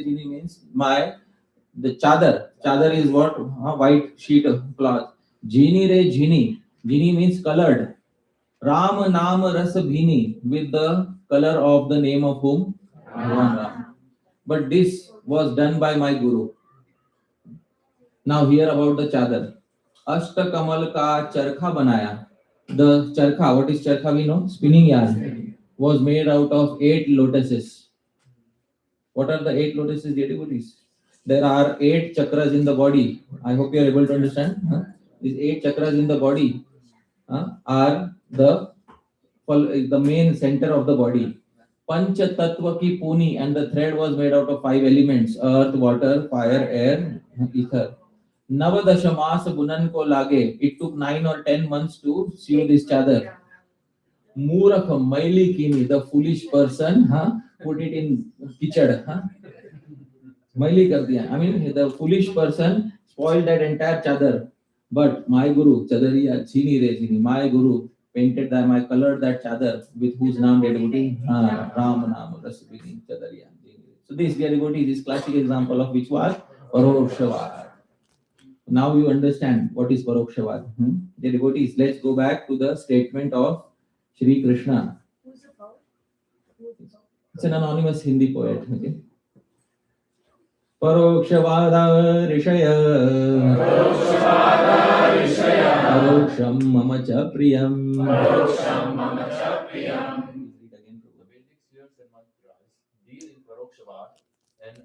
[SPEAKER 2] जीनी means my the chadar is what white sheet of cloth जीनी रे जीनी means colored Ram Naam Ras Bhini with the color of the name of whom? Bhagwan Ram. But this was done by my Guru. Now hear about the chadar. Ashta Kamal ka charkha banaya. The charkha, what is charkha we know? Spinning yarn. Was made out of 8 lotuses. What are the 8 lotuses, dear devotees? There are 8 chakras in the body. I hope you are able to understand. These 8 chakras in the body are the main center of the body. Pancha Tattva ki puni, and the thread was made out of 5 elements: earth, water, fire, air, ether. Navadasha mas bunan ko lage. It took 9 or 10 months to sew this chadar. Murakh maili kini, the foolish person, put it in kichad. Maili kar diya. I mean, the foolish person spoiled that entire chadar. But my Guru, Chadariya, Chini Re Chini, my Guru painted that, colored that chadar with whose name devotee? Ram Nam Rasvini Chadariya. So this devotee is classic example of which was Parokshavad. Now you understand what is Parokshavad. The devotees, let's go back to the statement of Shri Krishna. It's an anonymous Hindi poet. Okay. Parokshvada rishaya Paroksham mama cha priyam
[SPEAKER 3] The Vedic spheres and mantras deal in Parokshavad, and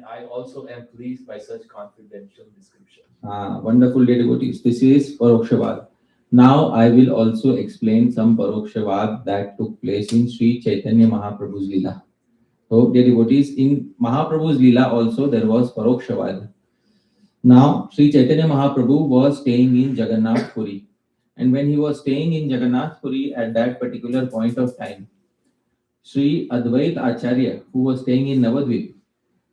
[SPEAKER 3] I also am pleased by such confidential description.
[SPEAKER 2] Wonderful devotees. This is Parokshavad. Now I will also explain some Parokshavad that took place in Sri Chaitanya Mahaprabhu's Leela. So, dear devotees, in Mahaprabhu's Leela also there was Parokshavad. Now, Sri Chaitanya Mahaprabhu was staying in Jagannath Puri. And when he was staying in Jagannath Puri at that particular point of time, Sri Advait Acharya, who was staying in Navadvip,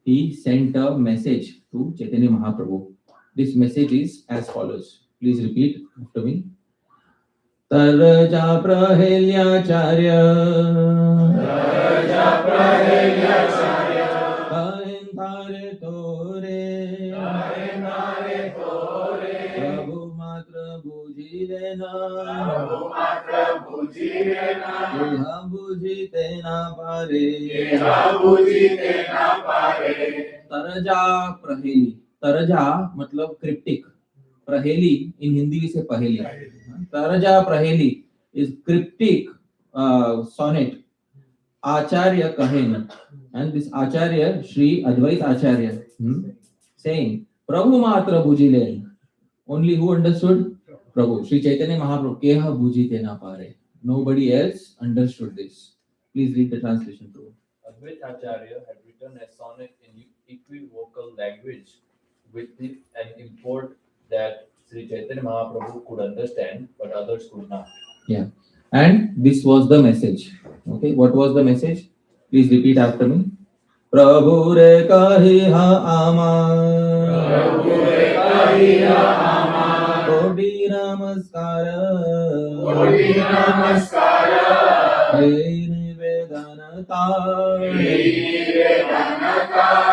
[SPEAKER 2] he sent a message to Chaitanya Mahaprabhu. This message is as follows. Please repeat after me. Tarja Prahelyacharya Kahintare Tore Prabhu Matra Bhuji Dena Yeha Bhuji Tena Pare Tarja Praheli. Tarja matlab cryptic. Praheli in Hindi we say Paheli. Taraja Praheli is cryptic sonnet. Acharya Kahen, and this Acharya Sri Advait Acharya saying Prabhu Matra Bhujile. Only who understood? Prabhu. Sri Chaitanya Mahaprabhu Keha Bhujite na pare. Nobody else understood this. Please read the translation too.
[SPEAKER 3] Advait Acharya had written a sonnet in equivocal language with an import that Sri Chaitanya Mahaprabhu could understand, but others could not.
[SPEAKER 2] Yeah. And this was the message. Okay, what was the message? Please repeat after me. Prabhu re kahi ha ama Kodi namaskara Hey nivedanata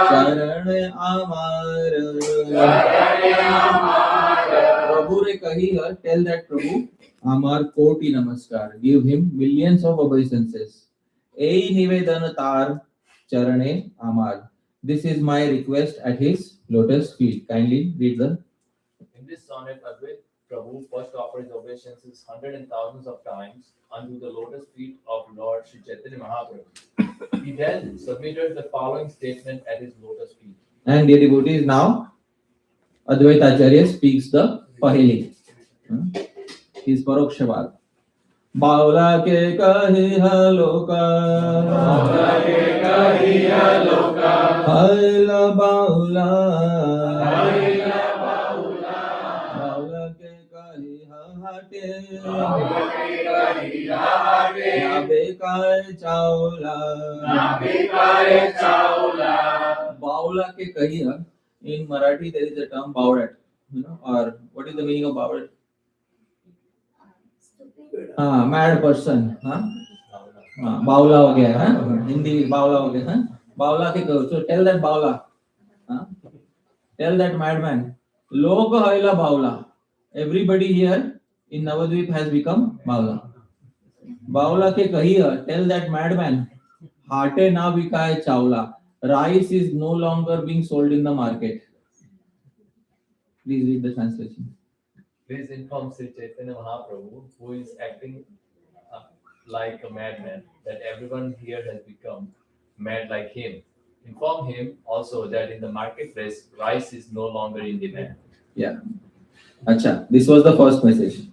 [SPEAKER 2] Charan amar Prabhu re kahi ha, tell that Prabhu Amar Koti Namaskar. Give him millions of obeisances. Ei Nivedanatar Charane Amar. This is my request at his lotus feet. Kindly read the.
[SPEAKER 3] In this sonnet, Advait Prabhu first offers obeisances hundreds and thousands of times unto the lotus feet of Lord Sri Chaitanya Mahaprabhu. He then submitted the following statement at his lotus feet.
[SPEAKER 2] And dear devotees, now Advaita Acharya speaks the Paheli. His Parokshavad. Baula ke kahiha loka,
[SPEAKER 7] Baula ke kahiha loka,
[SPEAKER 2] haila baula,
[SPEAKER 7] haila baula,
[SPEAKER 2] baula ke kahiha hate,
[SPEAKER 7] baula ke kahiha hate,
[SPEAKER 2] nabe kai chaula,
[SPEAKER 7] nabe kai chaula.
[SPEAKER 2] Baula ke kahiha. In Marathi, there is a term bawrat, or what is the meaning of bawrat? Mad person. बावला हो गया है हिंदी बावला हो गया है बावला के कहो so tell that बावला tell that madman लोक हयला बावला everybody here in Navadvip has become बावला बावला के कहिए tell that madman हाटे ना बिकाए Chawla rice is no longer being sold in the market. Please read the translation.
[SPEAKER 3] Please inform Sri Chaitanya Mahaprabhu, who is acting like a madman, that everyone here has become mad like him. Inform him also that in the marketplace, rice is no longer in demand.
[SPEAKER 2] Yeah. Acha, this was the first message.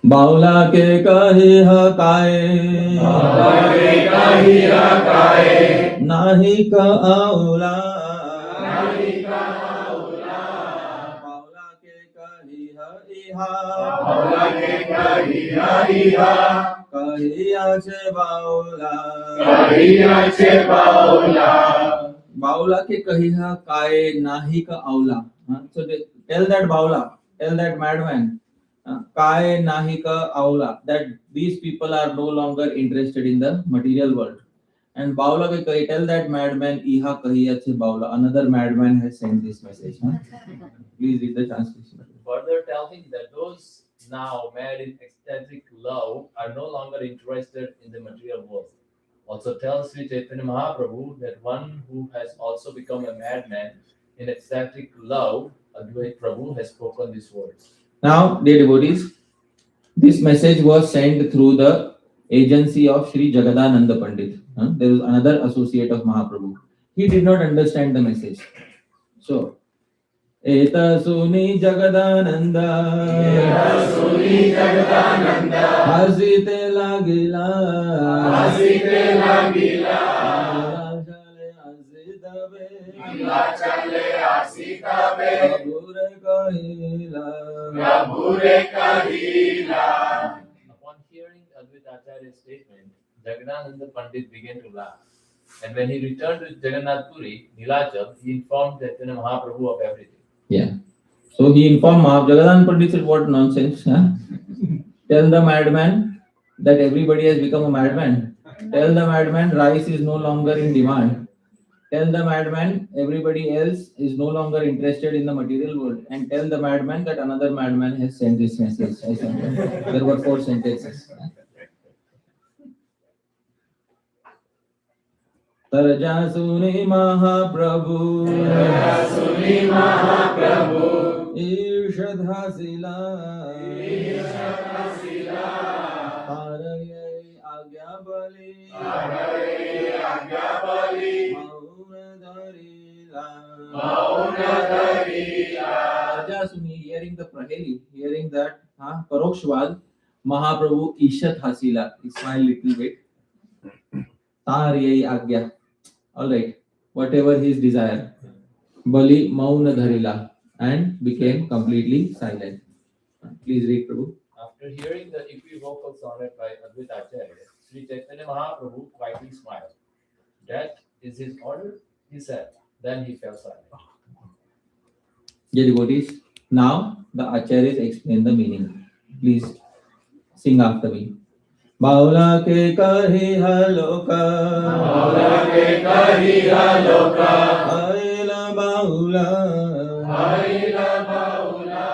[SPEAKER 2] Baula ke kahiha kae,
[SPEAKER 7] Baula ke kahiha kae,
[SPEAKER 2] nahi ka aula,
[SPEAKER 7] nahi ka aula.
[SPEAKER 2] Baula ke kahiha iha,
[SPEAKER 7] Baula ke kahiha iha,
[SPEAKER 2] kahiya che baula,
[SPEAKER 7] kahiya che baula.
[SPEAKER 2] Baula ke kahiha kae, nahi ka aula. So tell that baula, tell that madman, kae nahi ka aula, that these people are no longer interested in the material world. And baula ke kahi, tell that madman, iha kahiya che baula, another madman has sent this message. Please read the translation.
[SPEAKER 3] Further tell him that those now mad in ecstatic love are no longer interested in the material world. Also tell Sri Chaitanya Mahaprabhu that one who has also become a madman in ecstatic love, Advait Prabhu, has spoken these words.
[SPEAKER 2] Now, dear devotees, this message was sent through the agency of Sri Jagadananda Pandit. There is another associate of Mahaprabhu. He did not understand the message. So, Eta suni Jagadananda,
[SPEAKER 7] Eta suni Jagadananda,
[SPEAKER 2] hasite lagila,
[SPEAKER 7] hasite lagila,
[SPEAKER 2] Mila chale asita be, Prabhure kahila,
[SPEAKER 7] Prabhure kahila.
[SPEAKER 3] Upon hearing Advait Acharya's statement, Jagadananda Pandit began to laugh. And when he returned to Jagannath Puri, Nilachal, he informed Chaitanya Mahaprabhu of everything.
[SPEAKER 2] Yeah. So he informed Jagadananda Pandit said, what nonsense. Tell the madman that everybody has become a madman. Tell the madman rice is no longer in demand. Tell the madman everybody else is no longer interested in the material world. And tell the madman that another madman has sent this message. There were 4 sentences. Tarja suni Mahaprabhu,
[SPEAKER 7] Tarja suni Mahaprabhu,
[SPEAKER 2] Irshad hasila,
[SPEAKER 7] Irshad hasila,
[SPEAKER 2] Haraye agya bali,
[SPEAKER 7] Haraye agya bali,
[SPEAKER 2] Mauna dharila,
[SPEAKER 7] Mauna dharila.
[SPEAKER 2] Tarja suni, hearing the Praheli, hearing that Parokshvad, Mahaprabhu Ishat hasila, he smiled little bit. Haraye agya. All right, whatever his desire. Bali mauna dharila, and became completely silent. Please read, Prabhu.
[SPEAKER 3] After hearing the equivocal sonnet by Advait Acharya, Sri Chaitanya Mahaprabhu quietly smiled. That is his order, he said. Then he fell silent.
[SPEAKER 2] Dear devotees, now the Acharyas explain the meaning. Please sing after me. Baula ke kahiha loka,
[SPEAKER 7] Baula ke kahiha loka,
[SPEAKER 2] haila baula,
[SPEAKER 7] haila baula,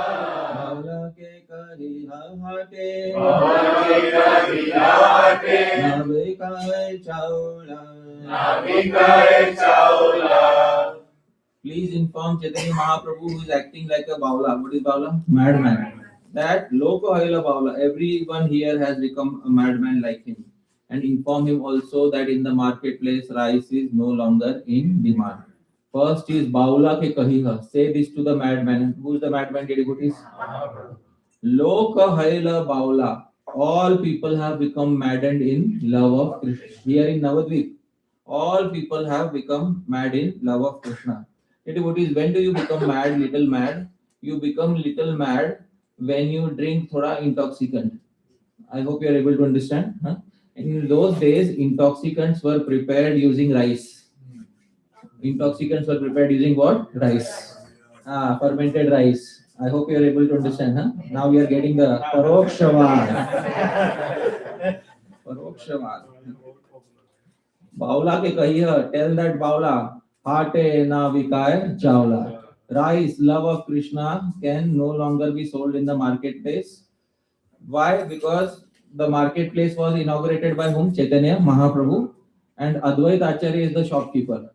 [SPEAKER 2] baula ke kahiha hate,
[SPEAKER 7] Baula ke kahiha hate,
[SPEAKER 2] nabe kai chaula.
[SPEAKER 7] nabi kae chaula.
[SPEAKER 2] please inform Chaitanya Mahaprabhu who is acting like a Baula. What is Baula? Madman. That Loko Haila Baula, everyone here has become a madman like him. And inform him also that in the marketplace rice is no longer in demand. First is Baula ke kahiha. Say this to the madman. Who is the madman, dear devotees? Loka Haila Baula. All people have become maddened in love of Krishna. Here in Navadvip, all people have become mad in love of Krishna. Dear devotees, when do you become mad, little mad? You become little mad when you drink thoda intoxicant. I hope you are able to understand. Huh? In those days, intoxicants were prepared using rice. Intoxicants were prepared using what? Rice. Fermented rice. I hope you are able to understand. Huh? Now we are getting the Parokshavad. Parokshavad. Baula ke kahiya, tell that Baula, hate na vikay chawla. Rice, love of Krishna, can no longer be sold in the marketplace. Why? Because the marketplace was inaugurated by whom? Chaitanya Mahaprabhu, and Advait Acharya is the shopkeeper.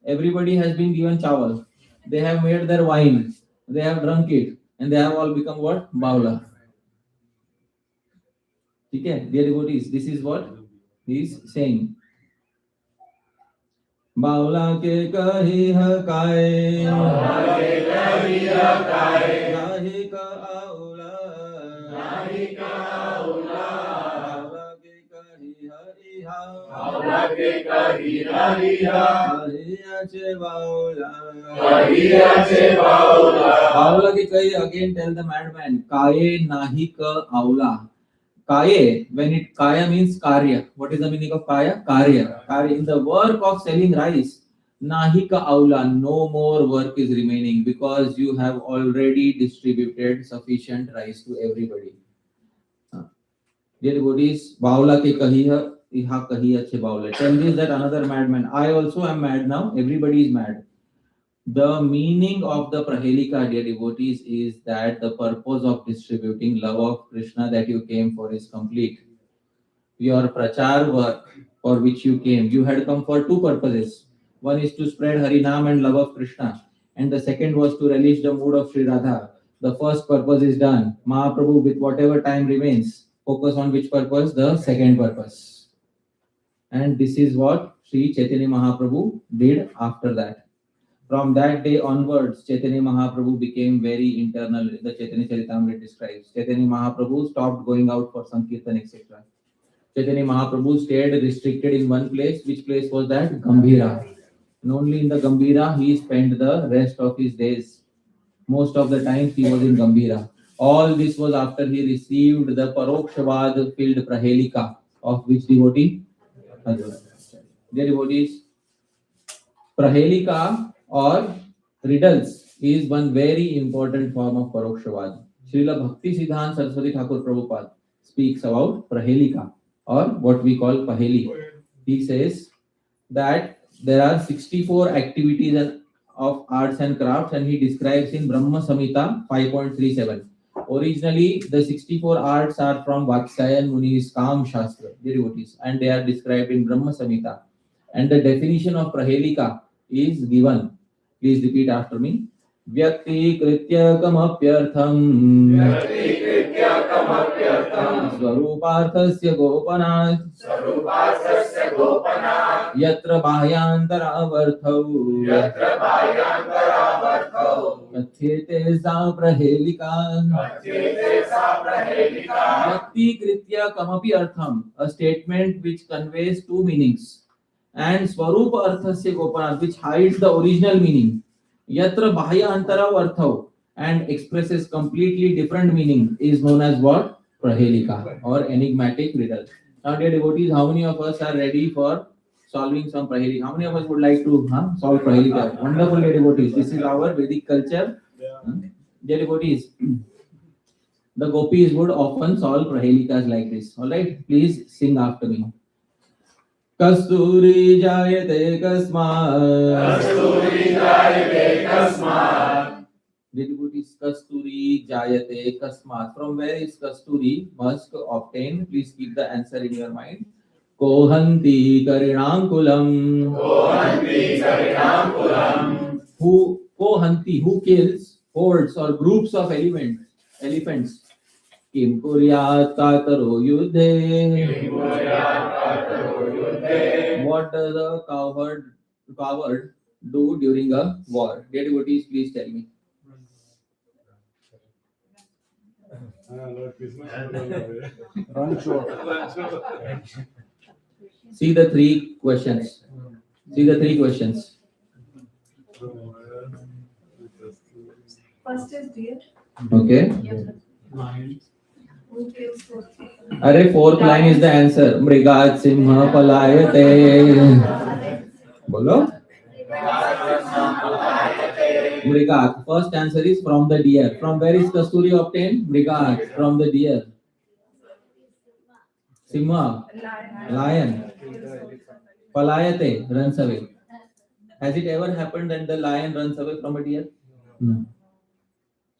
[SPEAKER 2] Everybody has been given chawal. They have made their wine. They have drunk it, and they have all become what? Baula. Okay, dear devotees, this is what he is saying. Baula ke kahi hakaye, nahi ka aula, baula ke kahi hariha, kahiya che baula. Baula ke kahi, again tell the madman, kaye nahi ka aula. Kaye, when it kaya means karya. What is the meaning of kaya? Karya. Karya. In the work of selling rice, nahi ka aula, no more work is remaining because you have already distributed sufficient rice to everybody. Dear devotees, baula ke kahiya, iha kahiya che baula. Tell this that another madman. I also am mad now. Everybody is mad. The meaning of the Prahelika, dear devotees, is that the purpose of distributing love of Krishna that you came for is complete. Your prachar work for which you came, you had come for two purposes. One is to spread Harinam and love of Krishna, and the second was to relish the mood of Sri Radha. The first purpose is done. Mahaprabhu, with whatever time remains, focus on which purpose? The second purpose. And this is what Sri Chaitanya Mahaprabhu did after that. From that day onwards, Chaitanya Mahaprabhu became very internal. The Chaitanya Charitamrita describes. Chaitanya Mahaprabhu stopped going out for Sankirtan, etc. Chaitanya Mahaprabhu stayed restricted in one place. Which place was that? Gambhira. And only in the Gambhira he spent the rest of his days. Most of the times he was in Gambhira. All this was after he received the Parokshavad filled Prahelika of which devotee? Advaita. Dear devotees, Prahelika or riddles is one very important form of Parokshavad. Srila Bhakti Siddhanta Saraswati Thakur Prabhupada speaks about Prahelika or what we call Paheli. He says that there are 64 activities of arts and crafts, and he describes in Brahma Samhita 5.37. Originally, the 64 arts are from Vatsyayan Muni's Kam Shastra, devotees, and they are described in Brahma Samhita. And the definition of Prahelika is given. Please repeat after me. Vyakti kritya kamapyartham Swaruparthasya gopanat Yatra bhayantaravarthau Kathete sa prahelika Vyakti kritya kamapi artham, a statement which conveys two meanings, and Swarupa arthasya gopanat, which hides the original meaning. Yatra bahya antara arthau, and expresses completely different meaning, is known as what? Prahelika or enigmatic riddle. Now, dear devotees, how many of us are ready for solving some Prahelika? How many of us would like to solve Prahelika? Wonderful, dear devotees. This is our Vedic culture. Dear devotees, the gopis would often solve Prahelikas like this. Alright, please sing after me. Kasturi jayate kasmat. The devotees, Kasturi jayate kasmat. From where is Kasturi must obtain? Please keep the answer in your mind. Kohanti karinam kulam. who kohanti, who kills hordes or groups of elephants. Kim kuryat kataro yudhe. What does a coward do during a war? Dear devotees, please tell me.
[SPEAKER 4] Run short.
[SPEAKER 2] See the three questions. See the three questions.
[SPEAKER 8] First is deer.
[SPEAKER 2] Okay.
[SPEAKER 4] Lion.
[SPEAKER 8] Who kills fourth?
[SPEAKER 2] Fourth line is the answer. Mrigat simha palayate. Bolo. Mrigat. First answer is from the deer. From where is Kasturi obtained? Mrigat. From the deer. Simha. Lion. Palayate. Runs away. Has it ever happened that the lion runs away from a deer? No.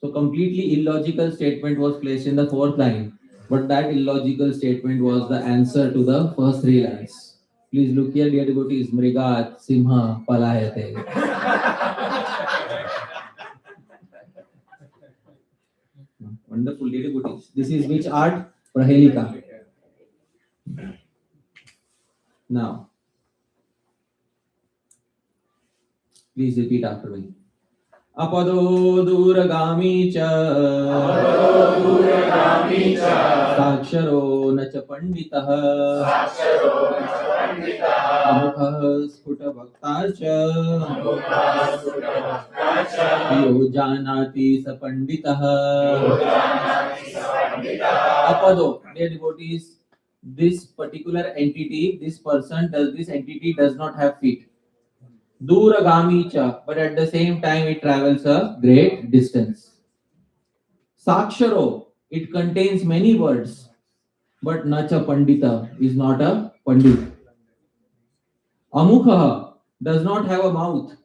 [SPEAKER 2] So completely illogical statement was placed in the fourth line. But that illogical statement was the answer to the first three lines. Please look here, dear devotees. Mrigat, Simha, Palayate. Wonderful, dear devotees. This is which art? Prahelika. Now, please repeat after me. Apado duragami cha saksharo na cha panditah amukha sfuta bhakta cha yo janati sa panditah. Apado, dear devotees, this particular entity, this entity does not have feet. Duragami cha, but at the same time it travels a great distance. Saksharo, it contains many words, but nacha pandita, is not a pandit. Amukha does not have a mouth,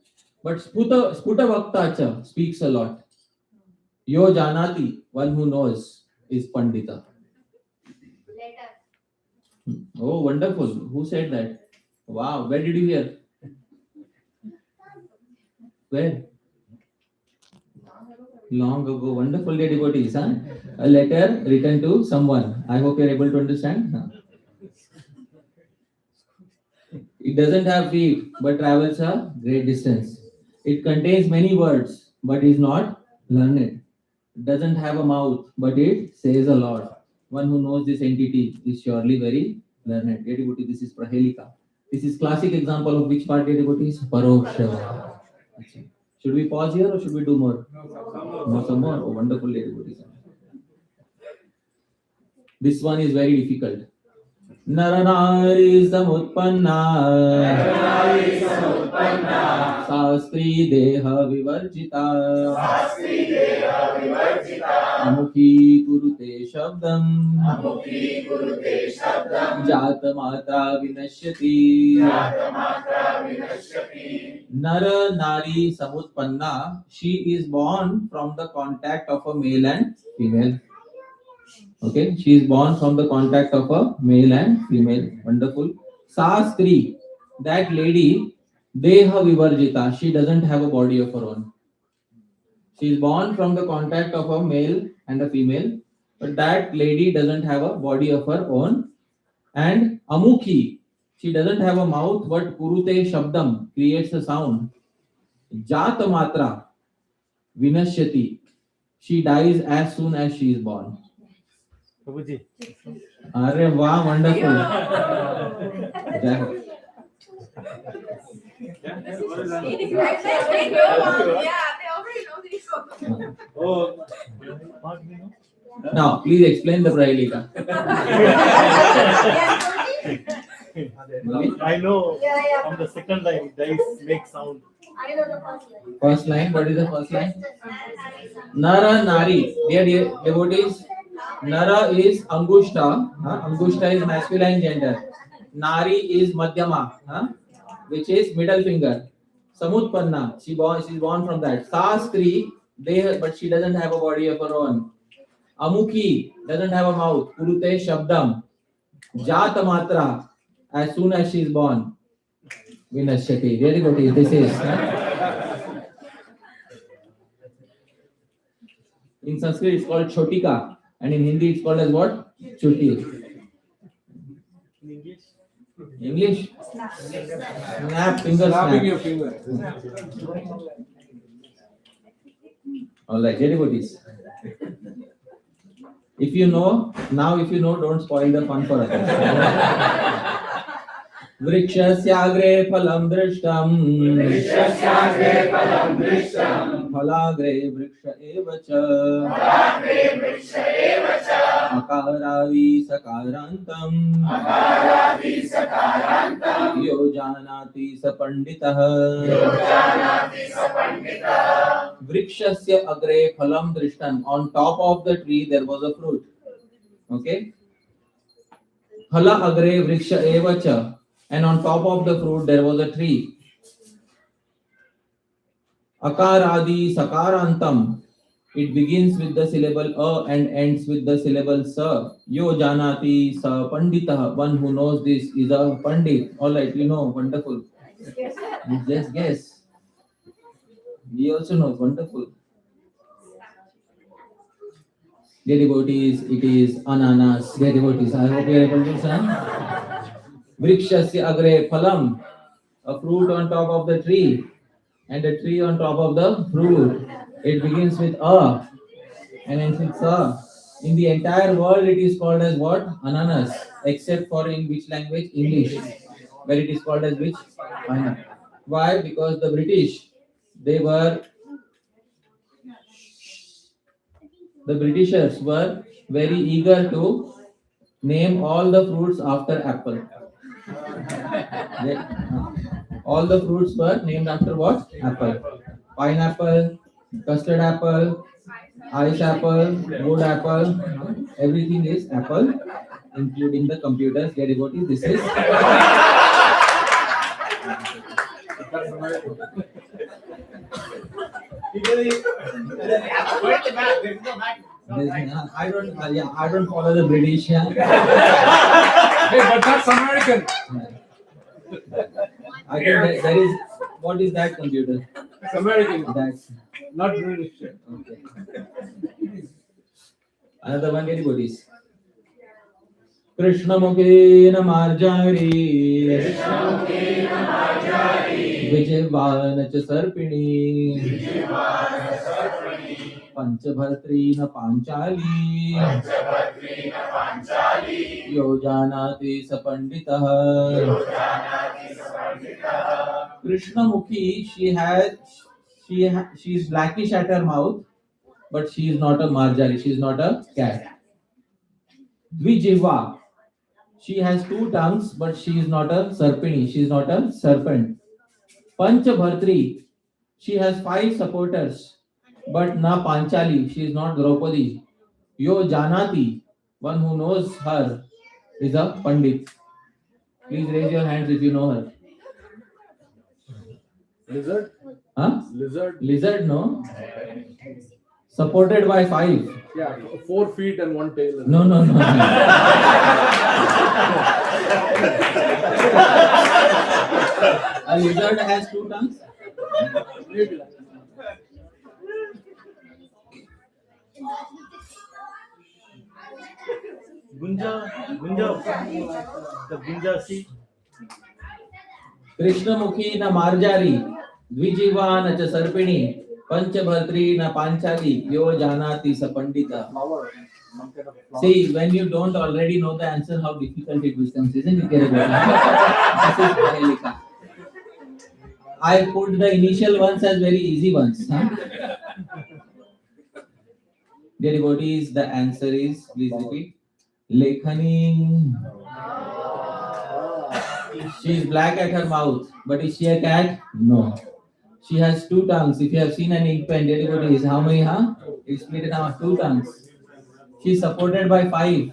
[SPEAKER 2] but sputa bhakta cha, speaks a lot. Yo janati, one who knows, is pandita. Oh, wonderful. Who said that? Wow, where did you hear? Where? Long ago. Wonderful, dear devotees. Huh? A letter written to someone. I hope you are able to understand. Huh? It doesn't have feet, but travels a great distance. It contains many words, but is not learned. It doesn't have a mouth, but it says a lot. One who knows this entity is surely very learned. Dear devotee, this is Prahelika. This is classic example of which part, dear devotees? Paroksha. Should we pause here or should we do more? No, some more. Oh, wonderful, dear devotees. This one is very difficult. Naranari samutpanna Sastri deha vivarjita Amukhi kurute shabdam Jata matra vinashyati Nara nari samutpanna. She is born from the contact of a male and female. Okay, she is born from the contact of a male and female. Wonderful. Sastri, that lady, deha vivarjita, she doesn't have a body of her own. She is born from the contact of a male and a female, but that lady doesn't have a body of her own. And amukhi, she doesn't have a mouth, but kurute shabdam, creates a sound. Jata matra, vinashyati, she dies as soon as she is born. Arre wow, wonderful. Jai Ho. Now, please explain the Prahelika.
[SPEAKER 9] I know from the second line, dice make sound.
[SPEAKER 8] I know the first line.
[SPEAKER 2] First line, what is the first line? Nara Nari. Dear devotees, Nara is Angushta. Angushta is masculine gender. Nari is Madhyama, which is middle finger. Samutpanna, she is born from that. Sastri, but she doesn't have a body of her own. Amukhi, doesn't have a mouth. Kurute Shabdam. Jata Matra, as soon as she is born. Vinashyati. Very good. This is. In Sanskrit, it's called chotika, and in Hindi, it's called as what? Chuti.
[SPEAKER 9] In English?
[SPEAKER 2] English? Snap, finger
[SPEAKER 4] Snapping
[SPEAKER 2] snap.
[SPEAKER 4] your finger.
[SPEAKER 2] All right, dear devotees. If you know, don't spoil the fun for others. Vrikshasya phalam drishtam.
[SPEAKER 7] वृक्षस्याग्रे फलं दृष्टम्
[SPEAKER 2] Phalagre vriksha eva cha.
[SPEAKER 7] फलाग्रे वृक्ष एव च
[SPEAKER 2] Akaravi sakarantam.
[SPEAKER 7] अकारादि सकारान्तम्
[SPEAKER 2] Yo janati sa panditah.
[SPEAKER 7] योजानाति स पण्डितः
[SPEAKER 2] Vrikshasya agre phalam drishtam. On top of the tree there was a fruit. Okay. Phala agre vriksha eva cha. And on top of the fruit there was a tree. Akaradi sakarantam. It begins with the syllable a and ends with the syllable sa. Yo janati sa panditah. One who knows this is a pandit. All right, you know, wonderful. You just guess. He also knows, wonderful. Dear devotees, it is ananas. Dear devotees, I hope you are able to understand. Vrikshasya agre phalam, a fruit on top of the tree, and a tree on top of the fruit. It begins with a and ends with sa. In the entire world, it is called as what? Ananas, except for in which language? English, where it is called as which? Pineapple. Why? Because the British, the Britishers were very eager to name all the fruits after apple. All the fruits were named after what? Apple. Pineapple, custard apple, ice apple, wood apple, everything is apple, including the computers. Dear devotees, this is.
[SPEAKER 4] That's American.
[SPEAKER 6] Where's the map? There's no map.
[SPEAKER 2] I don't follow the British. Yeah.
[SPEAKER 4] Hey, but that's American.
[SPEAKER 2] I think there is. What is that computer?
[SPEAKER 4] It's American,
[SPEAKER 2] That's
[SPEAKER 4] not British.
[SPEAKER 2] okay. Another one, dear devotees. Krishna Mukhena Marjari
[SPEAKER 7] कृष्णमुखेन मार्जारि
[SPEAKER 2] Vijayvana cha Sarpini
[SPEAKER 7] विजिह्वान सर्पणि
[SPEAKER 2] Panchabhartrina Panchali
[SPEAKER 7] पञ्चभद्रेण Panchali
[SPEAKER 2] Yo janati sa panditah.
[SPEAKER 7] योजानाति स पण्डितः
[SPEAKER 2] Krishna Mukhi, she is blackish at her mouth, but she is not a marjari, she is not a cat. Dvijihva, she has two tongues, but she is not a sarpini, she is not a serpent. Panchabhartri, she has 5 supporters, but na Panchali, she is not Draupadi. Yo janati, one who knows her is a pandit. Please raise your hands if you know her.
[SPEAKER 4] Lizard?
[SPEAKER 2] Huh?
[SPEAKER 4] Lizard?
[SPEAKER 2] Lizard, no? Supported by 5.
[SPEAKER 4] Yeah, 4 feet and 1 tail.
[SPEAKER 2] No. A lizard has 2 tongues?
[SPEAKER 9] Gunja, the Gunja sea.
[SPEAKER 2] Krishnamukhi na Marjari, Dvijiva na cha Sarpini, Panchabhartri na Panchali, Yo janati sa Pandita.
[SPEAKER 4] Flower. Some kind of flower.
[SPEAKER 2] See, when you don't already know the answer, how difficult it becomes, isn't it? This is Mahalika. I put the initial ones as very easy ones. Huh? Dear devotees, the answer is, please repeat, Lekhani. She is black at her mouth, but is she a cat? No. She has 2 tongues. If you have seen an ink pen, dear devotees, how many? It's split in half, 2 tongues. She is supported by 5,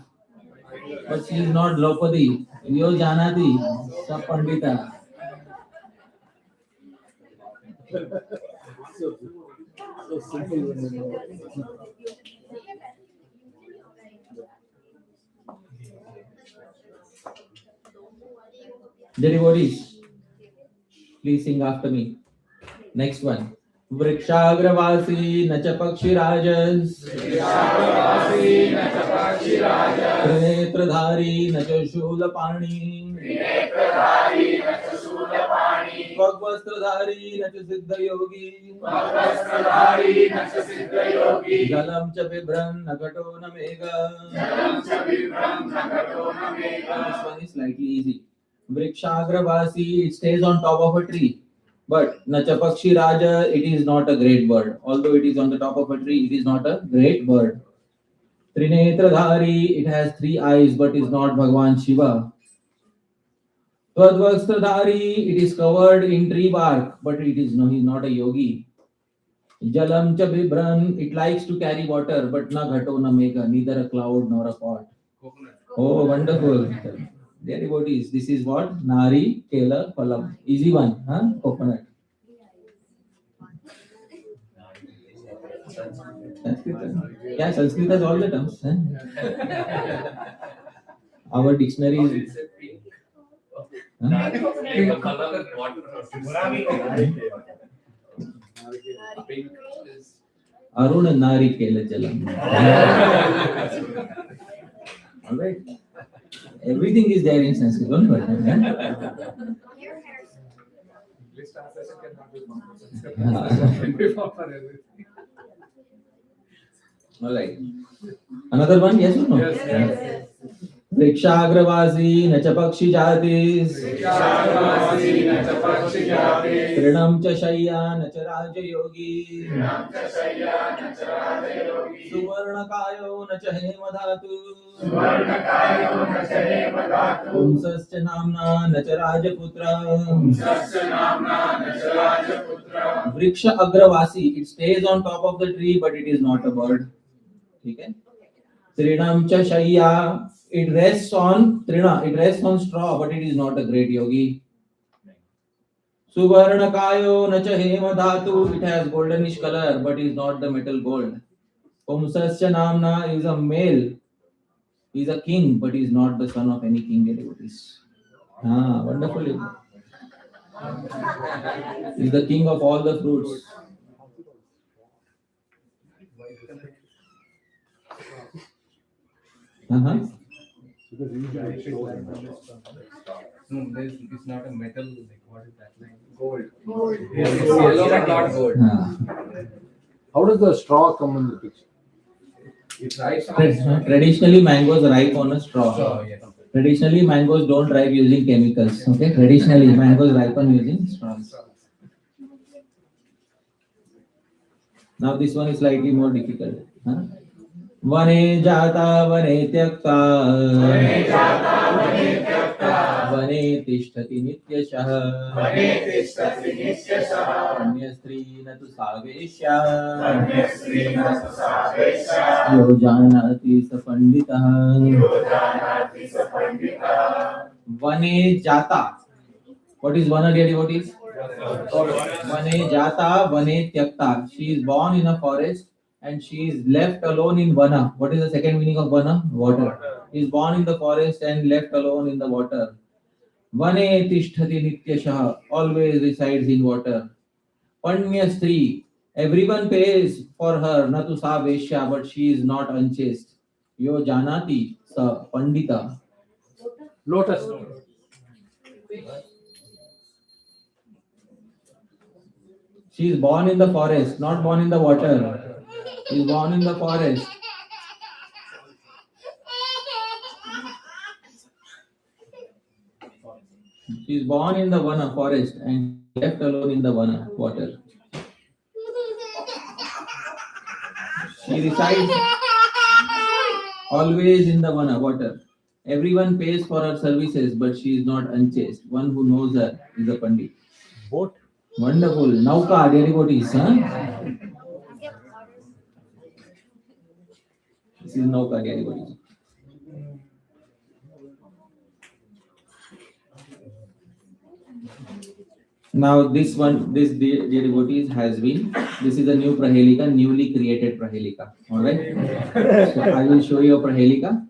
[SPEAKER 2] but she is not Draupadi. Yo janati, sa pandita.
[SPEAKER 4] So simple when you know.
[SPEAKER 2] Dear devotees, please sing after me. Next one. वृक्षाग्रवासी न च पक्षिराजस् त्रिनेत्रधारी न च शूलपाणी त्वग्वस्त्रधारी न च सिद्धयोगी जलं च बिभ्रन् न घटो न मेघः. This one is slightly easy. Vrikshagravasi, it stays on top of a tree. But Nachapakshi Raja, it is not a great bird. Although it is on the top of a tree, it is not a great bird. Trinetradhari, it has 3 eyes, but is not Bhagwan Shiva. Twadvakstradhari, it is covered in tree bark, but it is no, he is not a yogi. Jalam cha bibran, it likes to carry water, but na ghato na mega, neither a cloud nor a pot. Oh, wonderful. Dear devotees, this is what? Nari, Kela, Palam. Easy one, huh? Coconut. Sanskrit. Yeah, Sanskrit has all the terms. Huh? Our dictionary is.
[SPEAKER 3] It's a pink.
[SPEAKER 2] Huh?
[SPEAKER 3] Pink color water. Pink is.
[SPEAKER 2] Arun Nari Kela Jalam. All right. Everything is there in Sanskrit. Don't worry. Huh?
[SPEAKER 1] English translation cannot be found.
[SPEAKER 2] All right. Another one, yes or no?
[SPEAKER 1] Yes.
[SPEAKER 2] Vrikshagravasi nacha pakshi jatis Trinam cha shayya nacha raja yogi Suvarna kayo nacha hema dhatu Pumsascha namna nacha rajaputra Vriksha agravasi, it stays on top of the tree but it is not a bird. Okay? Trinam cha shayya, it rests on trina, it rests on straw, but it is not a great yogi. Suvarna kayo nacha hema dhatu, it has goldenish color, but is not the metal gold. Pumsascha namna is a male, he is a king, but is not the son of any king, devotees. Ah, wonderful. He is the king of all the fruits. Uh-huh.
[SPEAKER 1] It's not a metal. Like, what is that? Like gold. It's yellow but not gold.
[SPEAKER 4] How does the straw come in the picture?
[SPEAKER 1] It ripe on
[SPEAKER 2] Traditionally, mangoes ripe on a straw. Traditionally, mangoes don't ripe using chemicals. Okay, traditionally, mangoes ripen using straws. Now, this one is slightly more difficult. Huh? Vane jata vane tyakta vane tishtati nityashah Anyastri natu saveshya Yo janati sapanditah Vane jata. What is vana, dear devotees? Vane jata vane tyakta. She is born in a forest and she is left alone in vana. What is the second meaning of vana? Water. She is born in the forest and left alone in the water. Vane tishtati nityashah, always resides in water. Panyastri, everyone pays for her, natu sa veshya, but she is not unchaste. Yo janati sa pandita.
[SPEAKER 4] Lotus.
[SPEAKER 2] She is born in the forest, not born in the water. She is born in the forest. She is born in the vana forest and left alone in the vana water. She resides always in the vana water. Everyone pays for her services, but she is not unchaste. One who knows her is a pandit.
[SPEAKER 9] Boat.
[SPEAKER 2] Wonderful. Nauka, dear devotees, huh? This is Nauka, dear devotees. Now this one, this dear devotees has been, this is a new Prahelika, newly created Prahelika. Alright? So I will show you a Prahelika.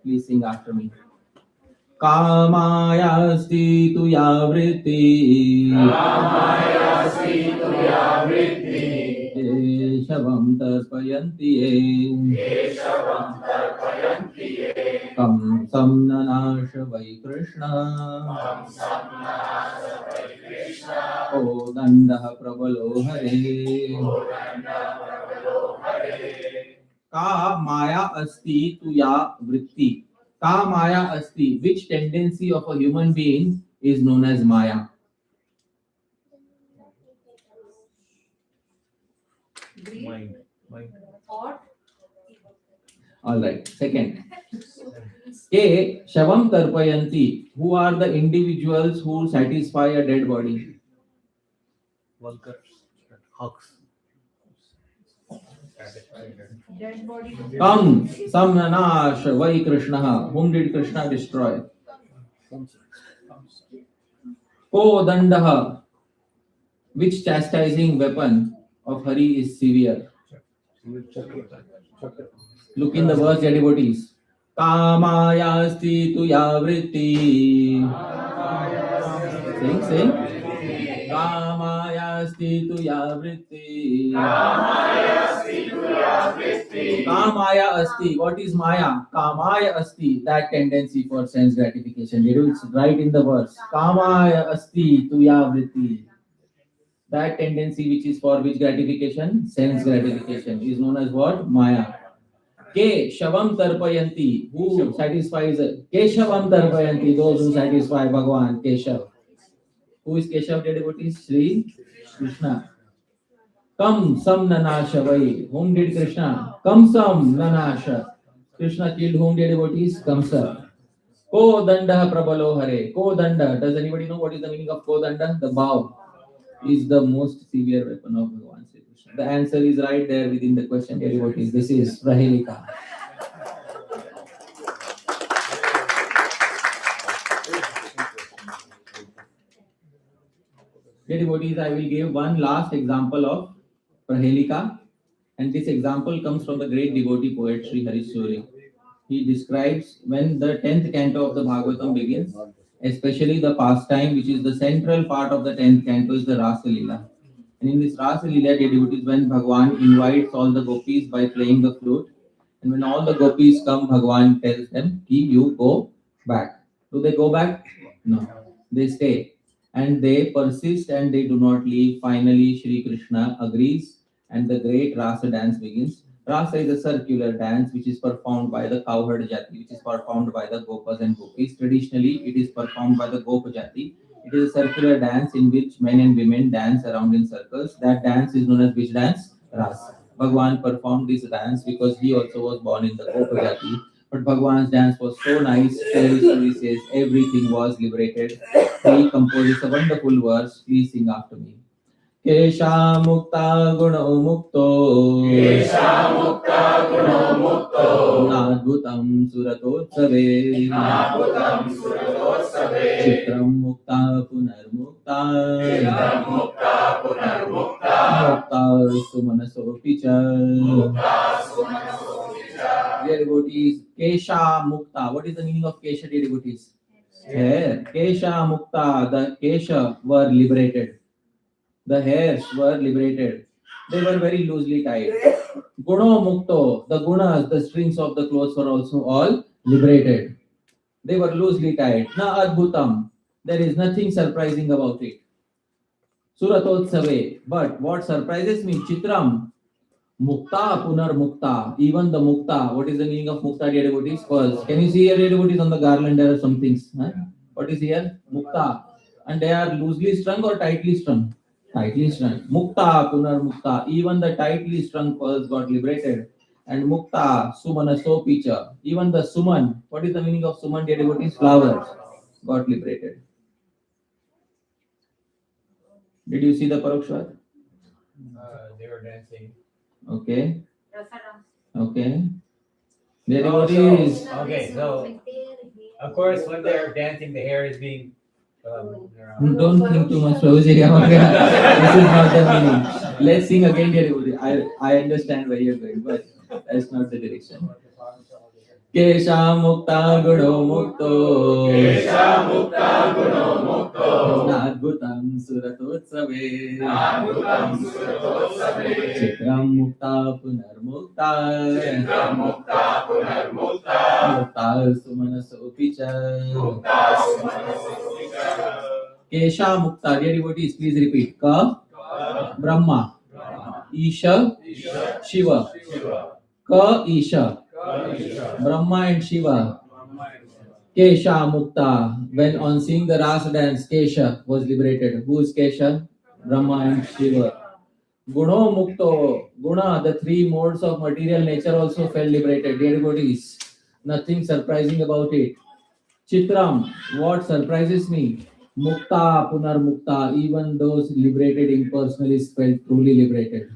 [SPEAKER 2] Please sing after me. Kamaya stitu yavriti
[SPEAKER 7] vritti.
[SPEAKER 2] केशवं तर्पयन्ति ये
[SPEAKER 7] Keshavam tarpayanti ye.
[SPEAKER 2] कंसं ननाश वै कृष्णः
[SPEAKER 7] Kamsam nanasa vai Krishna.
[SPEAKER 2] कोदण्डः प्रबलो हरे
[SPEAKER 7] Kodanda pravalo hare.
[SPEAKER 2] का माया अस्ति तु या वृत्ति का माया अस्ति which tendency of a human being is known as maya
[SPEAKER 9] Mind.
[SPEAKER 5] Thought.
[SPEAKER 2] all right second ke shavam tarpayanti who are the individuals who satisfy a dead body
[SPEAKER 9] Vulgar. Hawks.
[SPEAKER 5] Dead body.
[SPEAKER 2] kam samnanash vai krishna whom did krishna destroy ko dandah which chastising weapon of hari is severe look in the verse dear devotees kamayasti tu ya vritti sing kamayasti tu ya vritti kamaya asti what is maya kamaya asti that tendency for sense gratification it's right in the verse kamaya asti tu ya vritti that tendency which is for which gratification sense gratification is known as what maya ke shavam tarpayanti who satisfies keshavam tarpayanti those who satisfy bhagwan keshav who is keshav dear devotees Sri Krishna kam sam nanasha vai whom did Krishna kamsam nanasha Krishna killed whom dear devotees kamsa ko danda prabalo hare ko danda does anybody know what is the meaning of ko danda the bow is the most severe weapon of Bhagavan Sri Krishna. The answer is right there within the question, dear devotees. This is Prahelika. Dear devotees, I will give one last example of Prahelika, and this example comes from the great devotee poet Sri Harishwari. He describes when the 10th canto of the Bhagavatam begins, especially the pastime, which is the central part of the 10th canto, is the Rasa Leela. And in this Rasa Leela, dear devotees, when Bhagwan invites all the gopis by playing the flute, and when all the gopis come, Bhagwan tells them, you go back. Do they go back? No. They stay. And they persist and they do not leave. Finally, Shri Krishna agrees and the great Rasa dance begins. Rasa is a circular dance which is performed by the cowherd jati, which is performed by the gopas and gopis. Traditionally, it is performed by the gopa jati. It is a circular dance in which men and women dance around in circles. That dance is known as which dance? Rasa. Bhagwan performed this dance because he also was born in the gopa jati. But Bhagwan's dance was so nice, he says everything was liberated. He composes a wonderful verse. Please sing after me. Kesha mukta guno mukto
[SPEAKER 7] Kesha mukta guno mukto.
[SPEAKER 2] Nadbhutam suratotsave
[SPEAKER 7] Nadbhutam suratotsave.
[SPEAKER 2] Chitram mukta punarmukta
[SPEAKER 7] Chitram mukta punarmukta.
[SPEAKER 2] Mukta sumanasopicha
[SPEAKER 7] Mukta sumanasopicha.
[SPEAKER 2] Dear devotees, Kesha mukta. What is the meaning of Kesha, dear devotees? Hair. Kesha mukta. The Kesha were liberated. The hairs were liberated. They were very loosely tied. Guno mukto, the gunas, the strings of the clothes were also all liberated. They were loosely tied. Na adbhutam, there is nothing surprising about it. Suratotsave, but what surprises me, Chitram, mukta punar mukta, even the mukta. What is the meaning of mukta, dear devotees? First, can you see here, dear devotees, on the garland there are some things. Huh? What is here? Mukta. And they are loosely strung or tightly strung? Tightly strung. Mukta punar mukta. Even the tightly strung pearls got liberated. And mukta sumana sopicha. Even the suman. What is the meaning of suman, dear devotees? Flowers got liberated. Did you see the Parokshvat?
[SPEAKER 6] They were dancing.
[SPEAKER 2] Okay. Okay. Dear devotees.
[SPEAKER 6] Okay, so of course when they're dancing, the hair is being.
[SPEAKER 2] Don't think too much, Prabhuji. This is not the meaning. Let's sing again, dear devotee. I understand where you're going, but that's not the direction. Kesha mukta guno mukto.
[SPEAKER 7] Kesha mukta guno mukto.
[SPEAKER 2] Nadbhutam suratotsave.
[SPEAKER 7] Nadbhutam suratotsave.
[SPEAKER 2] Chitram mukta punarmukta.
[SPEAKER 7] Chitram mukta punarmukta.
[SPEAKER 2] Mukta sumanasopicha.
[SPEAKER 7] Mukta sumanasopicha.
[SPEAKER 2] Kesha mukta. Dear devotees, please repeat. Ka Brahma. Isha Shiva. Ka Isha Brahma and Shiva. Kesha Mukta. When on seeing the Rasa dance, Kesha was liberated. Who is Kesha? Brahma and Shiva. Guno Mukto. Guna, the three modes of material nature also felt liberated. Dear devotees, nothing surprising about it. Chitram, what surprises me? Mukta Punar Mukta. Even those liberated impersonalists felt truly liberated.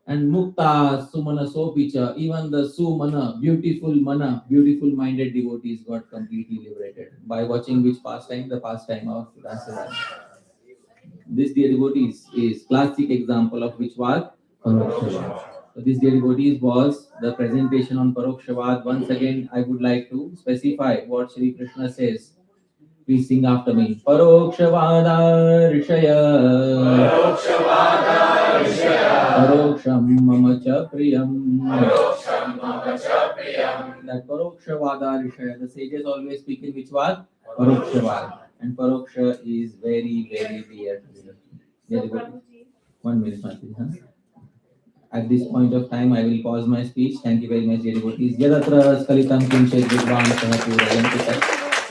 [SPEAKER 2] And Mukta Sumana Sopicha, even the Sumana, beautiful minded devotees got completely liberated. By watching which pastime? The pastime of Rasaraj. This dear devotees is classic example of which was Parokshavad. So this dear devotees was the presentation on Parokshavad. Once again, I would like to specify what Shri Krishna says. Please sing after me. Parokshvada rishaya.
[SPEAKER 7] Parokshvada rishaya.
[SPEAKER 2] Paroksham mama cha priyam.
[SPEAKER 7] Paroksham mama cha priyam.
[SPEAKER 2] That Parokshvada rishaya. The sages always speak in which was Parokshvad. And Paroksha is very, very dear to me. Dear devotees. 1 minute, Mati. At this point of time, I will pause my speech. Thank you very much, dear devotees. Yadatra skalitam kinchet vidvan sahapurayanti tat.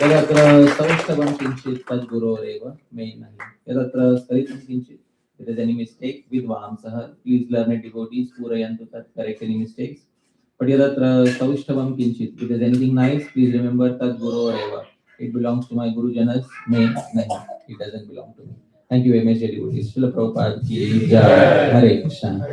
[SPEAKER 2] Yadatra saustavam kinchet tad guroreva may nahi. Yadatra skalitam kinchet. If there is any mistake, vidvam saha. Please learn it, devotees. Purayantu tat. Correct any mistakes. But yadatra saustavam kinchet. If there is anything nice, please remember tad guroreva. It belongs to my Guru Janas. May nahi. It doesn't belong to me. Thank you very much, dear devotees. Srila Prabhupada ki jai. Hare Krishna.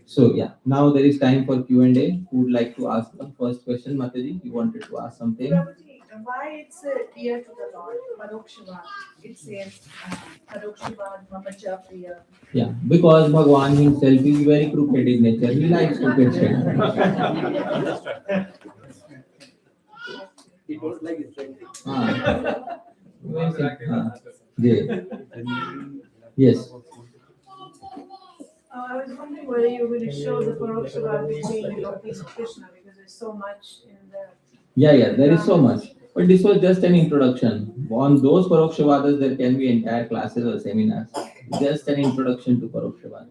[SPEAKER 2] So yeah, now there is time for Q&A. Who would like to ask the first question? Mataji, you wanted to ask something?
[SPEAKER 8] Prabhuji, why it's dear to the Lord? Parokshavad. It says Parokshavad Mama Cha Priya.
[SPEAKER 2] Yeah, because Bhagwan himself is very crooked in nature. He likes crooked shit.
[SPEAKER 1] He don't like it.
[SPEAKER 2] Yes.
[SPEAKER 8] I was wondering whether you were going to show the Parokshavad between the devotees of Krishna because there's so much in there.
[SPEAKER 2] Yeah, there is so much. But this was just an introduction. On those Parokshavadas, there can be entire classes or seminars. Just an introduction to Parokshavad.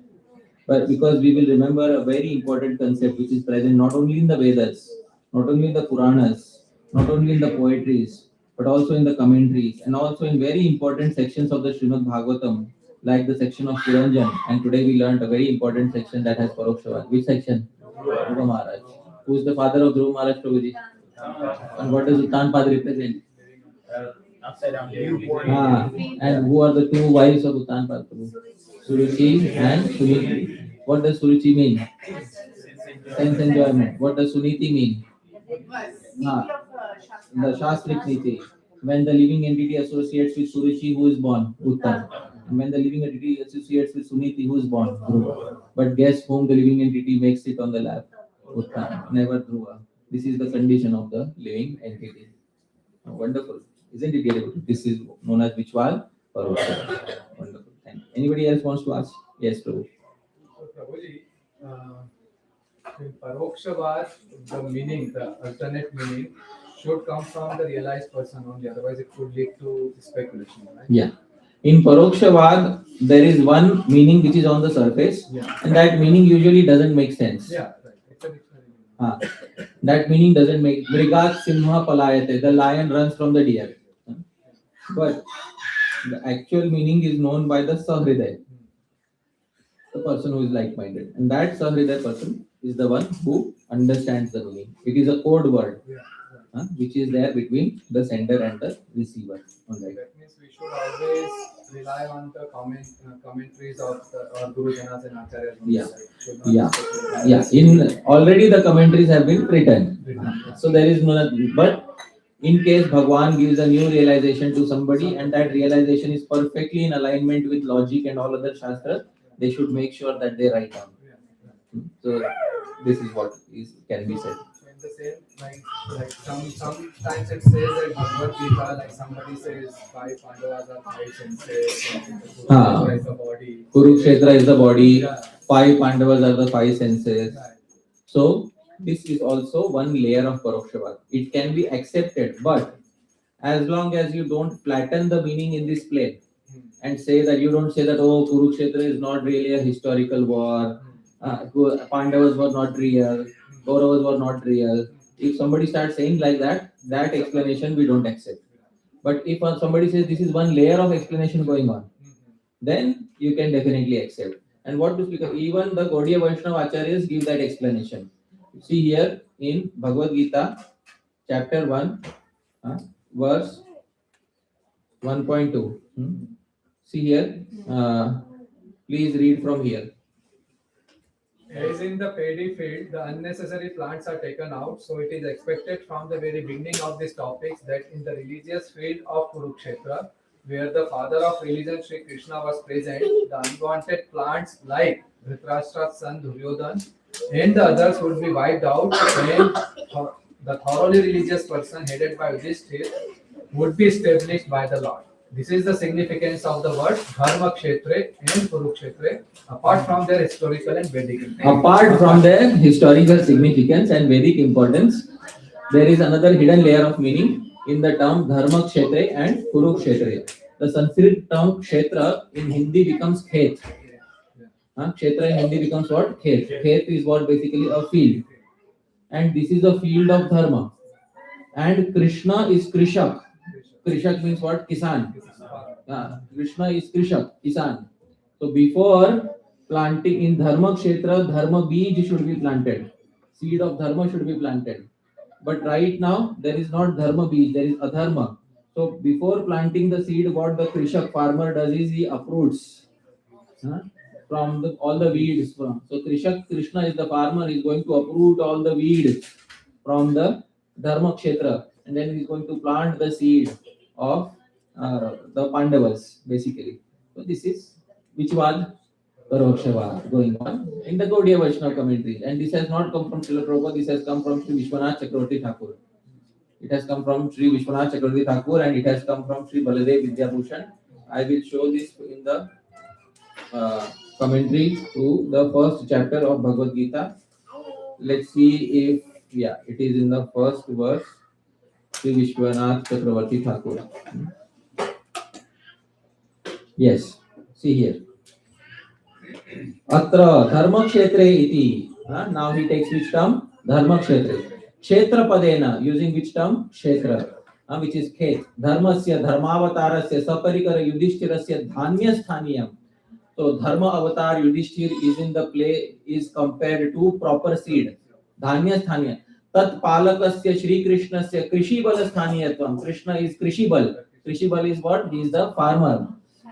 [SPEAKER 2] But because we will remember a very important concept which is present not only in the Vedas, not only in the Puranas, not only in the poetries, but also in the commentaries and also in very important sections of the Srimad Bhagavatam, like the section of Puranjan. And today we learned a very important section that has Parokshavad. Which section? Dhruva Maharaj. Who is the father of Dhruva Maharaj, Prabhuji? And what does Uttan Pad represent?
[SPEAKER 6] Upside down.
[SPEAKER 2] And who are the two wives of Uttan Pad Prabhu? Suruchi and Suniti. What does Suruchi mean? Sense enjoyment. What does Suniti mean? The Shastric Niti. When the living entity associates with Suruchi, who is born? Uttan. And when the living entity associates with Suniti, who is born? Dhruva. But guess whom the living entity makes sit on the lap? Uttan. Never Dhruva. This is the condition of the living entity. Wonderful. Isn't it beautiful? This is known as Vichwal Parokshavad. Wonderful. Thank you. Anybody else wants to ask? Yes, Prabhu.
[SPEAKER 1] So, Prabhuji, in Parokshavad, the meaning, the alternate meaning, should come from the realized person only, otherwise it could lead to speculation, right?
[SPEAKER 2] Yeah. In Parokshavad, there is one meaning which is on the surface, and that meaning usually doesn't make sense.
[SPEAKER 1] Yeah, right. It's a dictionary.
[SPEAKER 2] That meaning doesn't make Mrigat Simha Palayate, the lion runs from the deer. But the actual meaning is known by the Sahriday, the person who is like-minded. And that Sahriday person is the one who understands the meaning. It is a code word, which is there between the sender and the receiver. Right.
[SPEAKER 1] That means we should always rely on the commentaries of our Guru Janas and Acharyas.
[SPEAKER 2] In already the commentaries have been written. So there is no, but in case Bhagwan gives a new realization to somebody and that realization is perfectly in alignment with logic and all other shastra, they should make sure that they write down. So this is what can be said.
[SPEAKER 1] In the same, like sometimes it says that Bhagavad Gita, like somebody says five Pandavas are five senses, Kurukshetra is the body.
[SPEAKER 2] Kurukshetra is the body,
[SPEAKER 1] Yeah.
[SPEAKER 2] five Pandavas are the five senses.
[SPEAKER 1] Right.
[SPEAKER 2] So this is also one layer of Parokshavad. It can be accepted, but as long as you don't flatten the meaning in this plane and say that you don't say that, oh, Kurukshetra is not really a historical war, Pandavas were not real, Kauravas were not real. If somebody starts saying like that, that explanation we don't accept. But if somebody says this is one layer of explanation going on, then you can definitely accept. And what to speak of, even the Gaudiya Vaishnava Acharyas give that explanation. See here in Bhagavad Gita, chapter 1, verse 1.2. See here, please read from here.
[SPEAKER 1] As in the paddy field, the unnecessary plants are taken out, so it is expected from the very beginning of these topics that in the religious field of Kurukshetra, where the father of religion Sri Krishna was present, the unwanted plants like Dhritarashtra's son Duryodhan and the others would be wiped out, and the thoroughly religious person headed by Yudhishthir would be established by the Lord. This is the significance of the word Dharma Kshetre and Kurukshetre, apart from their historical and Vedic importance.
[SPEAKER 2] Apart from their historical significance and Vedic importance, there is another hidden layer of meaning in the term Dharma Kshetre and Kurukshetre. The Sanskrit term Kshetra in Hindi becomes Khet. Kshetra in Hindi becomes what? Khet. Khet is what basically a field. And this is the field of Dharma. And Krishna is Krishak. Krishak means what? Kisan. Krishna is Krishak, Kisan. So before planting in Dharma Kshetra, Dharma Bij should be planted. Seed of Dharma should be planted. But right now, there is not Dharma Bij, there is Adharma. So before planting the seed, what the Krishak farmer does is he uproots from all the weeds. So Krishna is the farmer, he is going to uproot all the weeds from the Dharma Kshetra. And then he is going to plant the seed of the Pandavas, basically. So this is which was Parokshavad going on in the Gaudiya Vaishnava commentaries. And this has not come from Srila Prabhupada, this has come from Sri Vishwanath Chakravarti Thakur. It has come from Sri Vishwanath Chakravarti Thakur and it has come from Sri Baladev Vidyabhushan. I will show this in the commentary to the first chapter of Bhagavad Gita. Let's see if, it is in the first verse. Sri Vishwanath Chakravarti Thakur. Yes, see here. Atra Dharma Kshetre iti. Now he takes which term? Dharma Kshetre. Kshetra Padena, using which term? Kshetra, which is Khet. Dharmasya Dharmavatarasya Saparikara Yudhishthirasya Dhanya Sthaniyam. So Dharma avatar Yudhishthir is in the play, is compared to proper seed. Dhanya Sthaniyam. Tat palakasya Shri Krishnasya Krishi Bal Sthaniyatvam. Krishna is Krishi Bal. Krishi Bal is what? He is the farmer.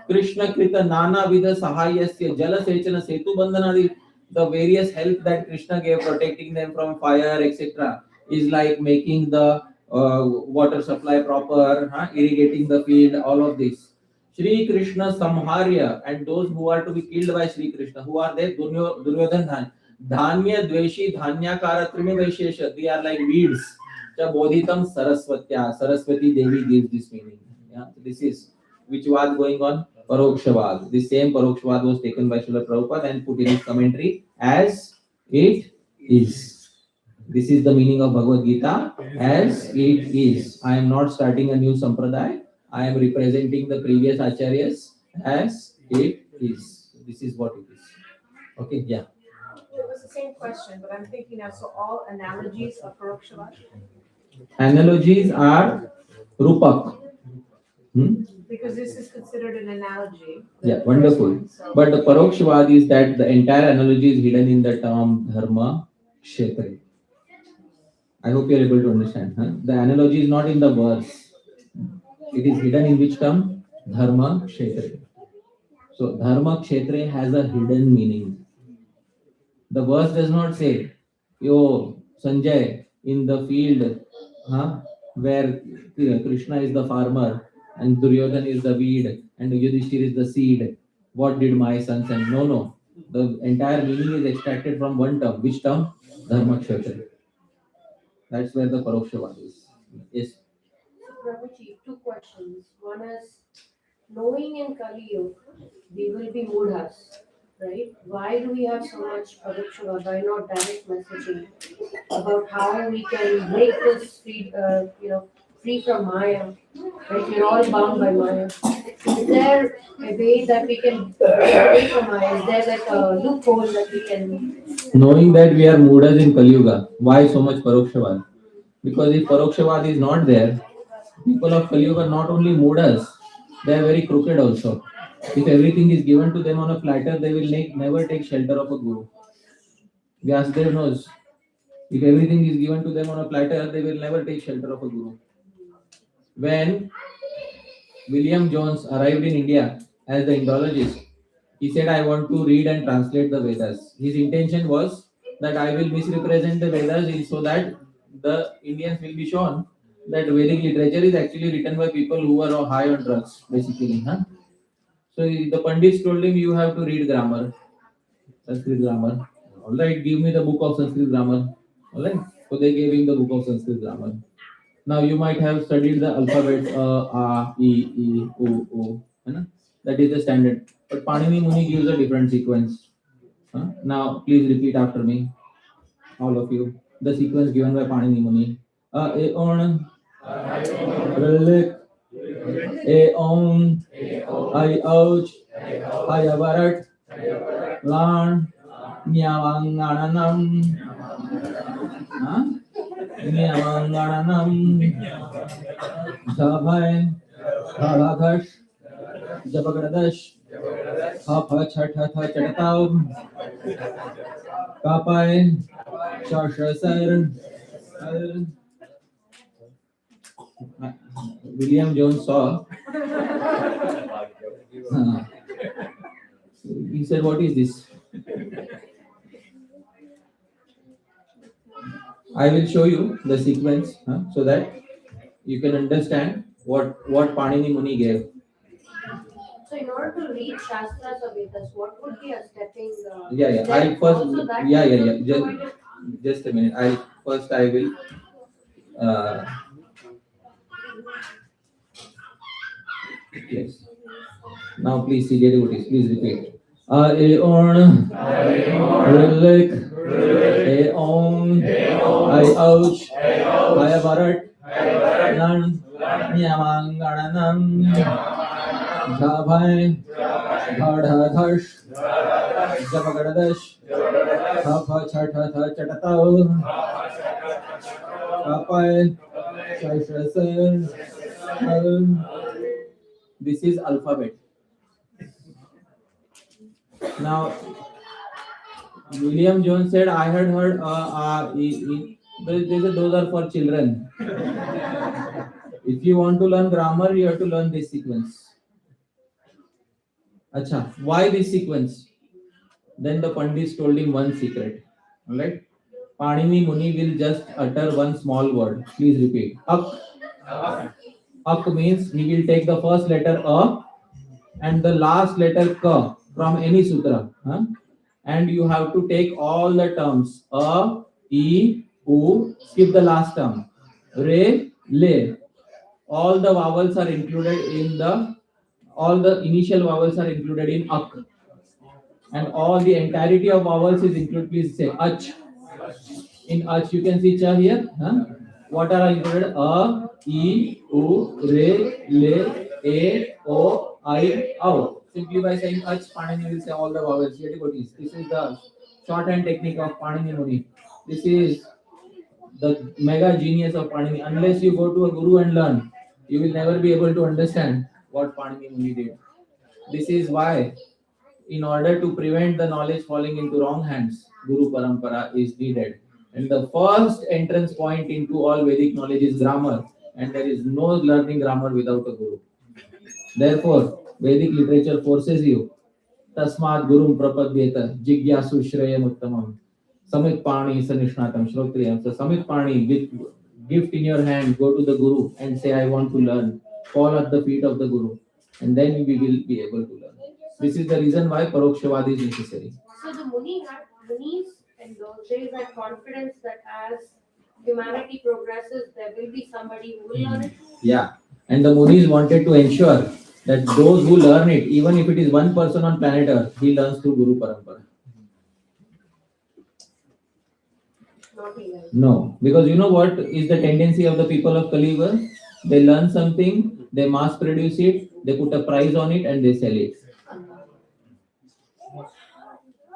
[SPEAKER 2] Krishna Krita Nana Vida Sahayasya Jala Sechana Setu Bandhanadi. The various help that Krishna gave, protecting them from fire, etc., is like making the water supply proper, irrigating the field, all of this. Shri Krishna Samharya, and those who are to be killed by Shri Krishna, who are there? Duryodhan Dhanya Dveshi Dhanyakara Trimi Vaishesha. They are like weeds. Bodhitam Saraswatya. Saraswati Devi gives this meaning. This is which was going on Parokshavad. The same Parokshavad was taken by Srila Prabhupada and put in his commentary as it is. This is the meaning of Bhagavad Gita as it is. I am not starting a new sampradaya. I am representing the previous acharyas as it is. This is what it is. Okay, yeah.
[SPEAKER 5] It was the same question, but I'm thinking now, so all analogies of Parokshavad?
[SPEAKER 2] Analogies are rupak.
[SPEAKER 5] Because this is considered an analogy.
[SPEAKER 2] Yeah, wonderful. But the Parokshavad is that the entire analogy is hidden in the term Dharma Kshetra. I hope you are able to understand. The analogy is not in the verse. It is hidden in which term? Dharma Kshetra. So Dharma Kshetra has a hidden meaning. The verse does not say, yo, Sanjay, in the field where Krishna is the farmer and Duryodhan is the weed and Yudhishthir is the seed, what did my son say? No. The entire meaning is extracted from one term. Which term? Dharma Kshetra. That's where the Parokshavad is. Yes.
[SPEAKER 5] Prabhuji, two questions. One is, knowing in Kali Yuga, we will be mudhas, right? Why do we have so much Parikshava? Why not direct messaging about how we can make this free from Maya? Right? We're all bound by Maya. Is there a way that we can break away from Maya? Is there like a loophole that we can?
[SPEAKER 2] Knowing that we are Mudas in Kali Yuga, why so much Parokshavad? Because if Parokshavad is not there, people of Kali Yuga are not only Mudas, they are very crooked also. If everything is given to them on a platter, they will never take shelter of a guru. Vyasdev knows. If everything is given to them on a platter, they will never take shelter of a guru. When William Jones arrived in India as the Indologist, he said, I want to read and translate the Vedas. His intention was that I will misrepresent the Vedas so that the Indians will be shown that Vedic literature is actually written by people who are high on drugs, basically. Huh? So the Pandits told him, you have to read grammar, Sanskrit grammar. Alright, give me the book of Sanskrit grammar. Alright, so they gave him the book of Sanskrit grammar. Now you might have studied the alphabet A, E, O, O. That is the standard. But Panini Muni gives a different sequence. Now please repeat after me, all of you. The sequence given by Panini Muni. A on, Rilik, A on, I ouch, I avarat, Lan, Nyavangananam, Nyavangananam, Zabhai, Haladash, Jabagradash, Hapa Chatata Chatatav, Kapai, Shashasar, William Jones saw. He said, what is this? I will show you the sequence so that you can understand what Panini Muni gave.
[SPEAKER 5] So in order to read Shastras or Vedas, what would be a stepping?
[SPEAKER 2] Yeah.
[SPEAKER 5] step?
[SPEAKER 2] I first.
[SPEAKER 5] Also that
[SPEAKER 2] Yeah.
[SPEAKER 5] you provided?
[SPEAKER 2] Just a minute. I will. Yes. Now please see devotees. Please repeat. A on, Rilik, A on, I ouch, I avarat, Nan, Nyamangananam, Jabhai, Dhadhadash, Jabagradash, Hapa Chatata Chatatav, Kapai, Shashasar. This is alphabet. Now, William Jones said, I had heard those are for children. If you want to learn grammar, you have to learn this sequence. Acha, why this sequence? Then the Pandits told him one secret. Alright? Panini Muni will just utter one small word. Please repeat. Ak. Ak means he will take the first letter A and the last letter K from any sutra. And you have to take all the terms. A, E, U, skip the last term. Re, Le. All the vowels are included in all the initial vowels are included in Ak. And all the entirety of vowels is included. Please say Ach. In Ach, you can see Cha here. What are included? A, E, U, Re, Le, A, O, I, O. Simply by saying Ach, Panini will say all the vowels. This is the shorthand technique of Panini Muni. This is the mega genius of Panini. Unless you go to a guru and learn, you will never be able to understand what Panini Muni did. This is why, in order to prevent the knowledge falling into wrong hands, Guru Parampara is needed. And the first entrance point into all Vedic knowledge is grammar. And there is no learning grammar without a guru. Therefore, Vedic literature forces you. Tasmat Gurum Prapadyeta Jigyasu Shreyam Uttamam. Samit Pani Sanishnatam Shrotriyam. So Samit Pani, with gift in your hand, go to the Guru and say, I want to learn. Fall at the feet of the Guru. And then we will be able to learn. This is the reason why Parokshavad is necessary.
[SPEAKER 5] So the Munis and those days had confidence that as humanity progresses, there will be somebody who will learn it.
[SPEAKER 2] Yeah, and the Munis wanted to ensure that those who learn it, even if it is one person on planet Earth, he learns through Guru Parampara.
[SPEAKER 5] Not even.
[SPEAKER 2] No, because you know what is the tendency of the people of Kali Yuga? They learn something, they mass produce it, they put a price on it, and they sell it.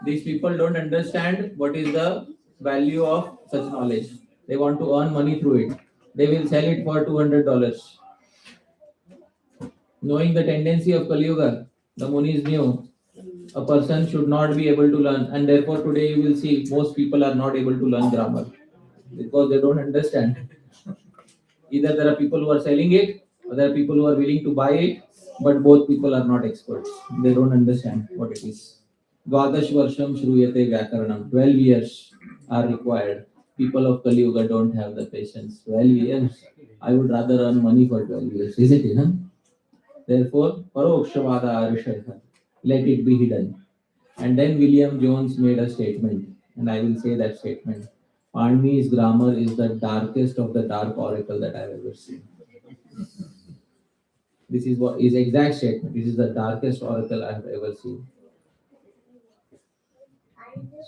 [SPEAKER 2] These people don't understand what is the value of such knowledge. They want to earn money through it. They will sell it for $200. Knowing the tendency of Kali Yuga, the Munis knew a person should not be able to learn, and therefore today you will see most people are not able to learn grammar because they don't understand. Either there are people who are selling it, or there are people who are willing to buy it, but both people are not experts. They don't understand what it is. Dvadash Varsham Shruyate Vyakaranam. 12 years are required. People of Kali Yuga don't have the patience. 12 years. I would rather earn money for 12 years, isn't it? Huh? Therefore, Parokshvada Arishaya. Let it be hidden. And then William Jones made a statement, and I will say that statement. Panini's grammar is the darkest of the dark oracle that I've ever seen. This is what is exact statement. This is the darkest oracle I've ever seen.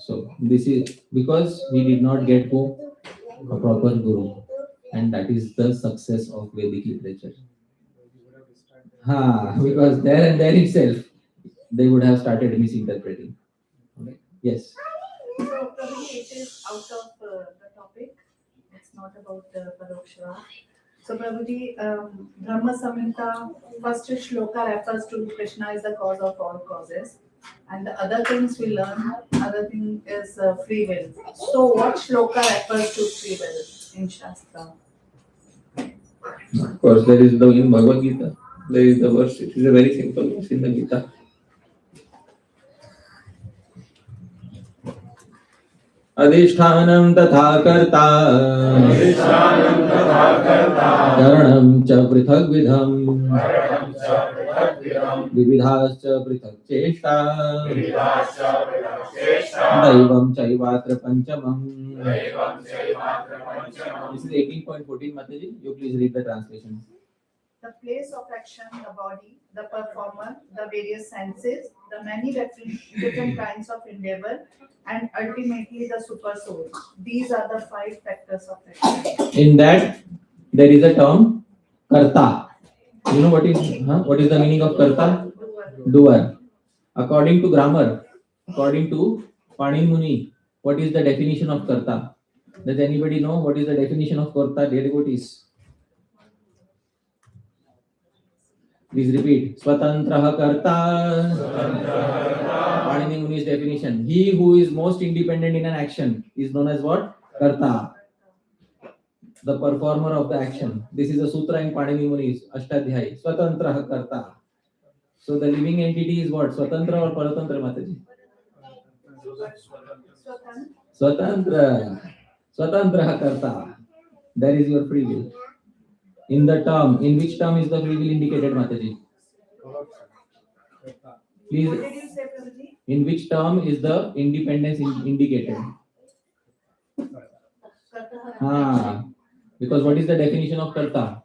[SPEAKER 2] So this is because he did not get a proper guru, and that is the success of Vedic literature. Because there and there itself, they would have started misinterpreting. Okay. Yes.
[SPEAKER 8] So probably it is out of the topic. It's not about Parokshva. So Prabhuji, Brahma Samhita, first shloka refers to Krishna is the cause of all causes. And the other things we learn, other thing is free will. So what shloka refers to free will in Shastra?
[SPEAKER 2] Of course, there is in Bhagavad Gita. There is the verse. It is a very simple verse in the Gita. अधिष्ठानं तथा कर्ता करणं च पृथग्विधम् विविधाश्च पृथक् चेष्टा दैवं चैवात्र पंचमम्. This is 18.14, Mataji. You please read the translation.
[SPEAKER 8] The place of action, the body, the performer, the various senses, the many different kinds of endeavor, and ultimately the super soul. These are the 5 factors of action.
[SPEAKER 2] In that, there is a term, karta. You know what is the meaning of karta? Doer. According to grammar, according to Panini Muni, what is the definition of karta? Does anybody know what is the definition of karta, dear devotees? Please repeat. Swatantraha karta. Panini Muni's definition. He who is most independent in an action is known as what? Karta. The performer of the action. This is a sutra in Panini Muni's Ashtadhyayi. Swatantraha karta. So the living entity is what? Swatantra or Paratantra, Mataji? Swatantra. Swatantraha karta. There is your free will. In the term, in which term is the free will indicated, Mataji? Please.
[SPEAKER 8] What did you say, Prabhuji?
[SPEAKER 2] In which term is the independence indicated? Because what is the definition of karta?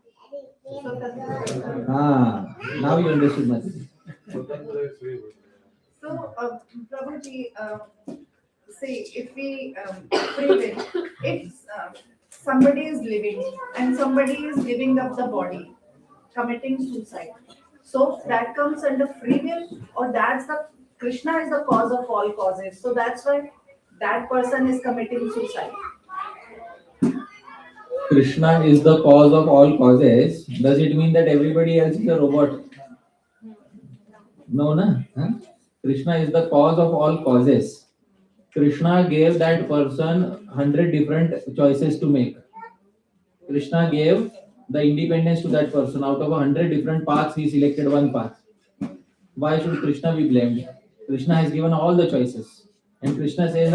[SPEAKER 2] Now you understood, Mataji.
[SPEAKER 8] So, Prabhuji, say if we free will, if somebody is living and somebody is giving up the body, committing suicide, so that comes under free will, or that's the Krishna is the cause of all causes, so that's why that person is committing suicide.
[SPEAKER 2] Krishna is the cause of all causes. Does it mean that everybody else is a robot? No, na? Krishna is the cause of all causes. Krishna gave that person 100 different choices to make. Krishna gave the independence to that person. Out of 100 different paths, he selected one path. Why should Krishna be blamed? Krishna has given all the choices. And Krishna says,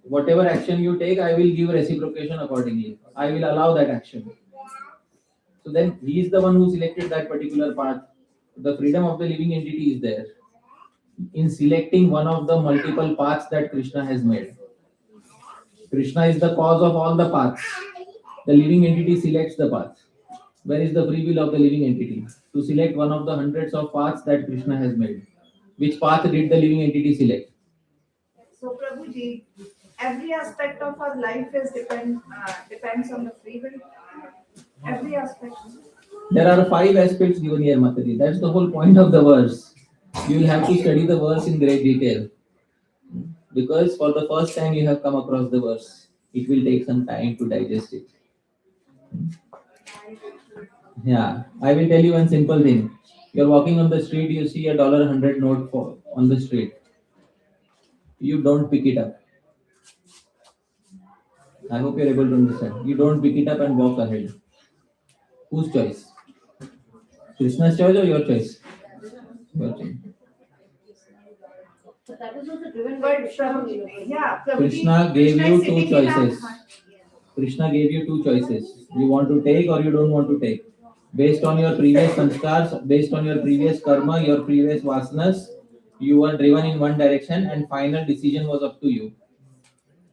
[SPEAKER 2] whatever action you take, I will give reciprocation accordingly. I will allow that action. So then he is the one who selected that particular path. The freedom of the living entity is there in selecting one of the multiple paths that Krishna has made. Krishna is the cause of all the paths. The living entity selects the path. Where is the free will of the living entity? To select one of the hundreds of paths that Krishna has made. Which path did the living entity select?
[SPEAKER 8] So Prabhuji, every aspect of our life is depends on the free will. Every aspect.
[SPEAKER 2] There are 5 aspects given here, Mataji. That's the whole point of the verse. You will have to study the verse in great detail. Because for the first time you have come across the verse. It will take some time to digest it. Yeah, I will tell you one simple thing. You're walking on the street, you see a $100 note on the street. You don't pick it up. I hope you're able to understand. You don't pick it up and walk ahead. Whose choice? Krishna's choice or your choice? Your choice.
[SPEAKER 5] So that is also driven by
[SPEAKER 8] But
[SPEAKER 5] Krishna.
[SPEAKER 8] Prabhuji, yeah, Prabhuji,
[SPEAKER 2] Krishna gave
[SPEAKER 8] Krishna
[SPEAKER 2] you
[SPEAKER 8] is
[SPEAKER 2] 2
[SPEAKER 8] sitting in our
[SPEAKER 2] choices.
[SPEAKER 8] heart.
[SPEAKER 2] Krishna gave you 2 choices. You want to take or you don't want to take. Based on your previous sanskars, based on your previous karma, your previous vasanas, you were driven in one direction and final decision was up to you.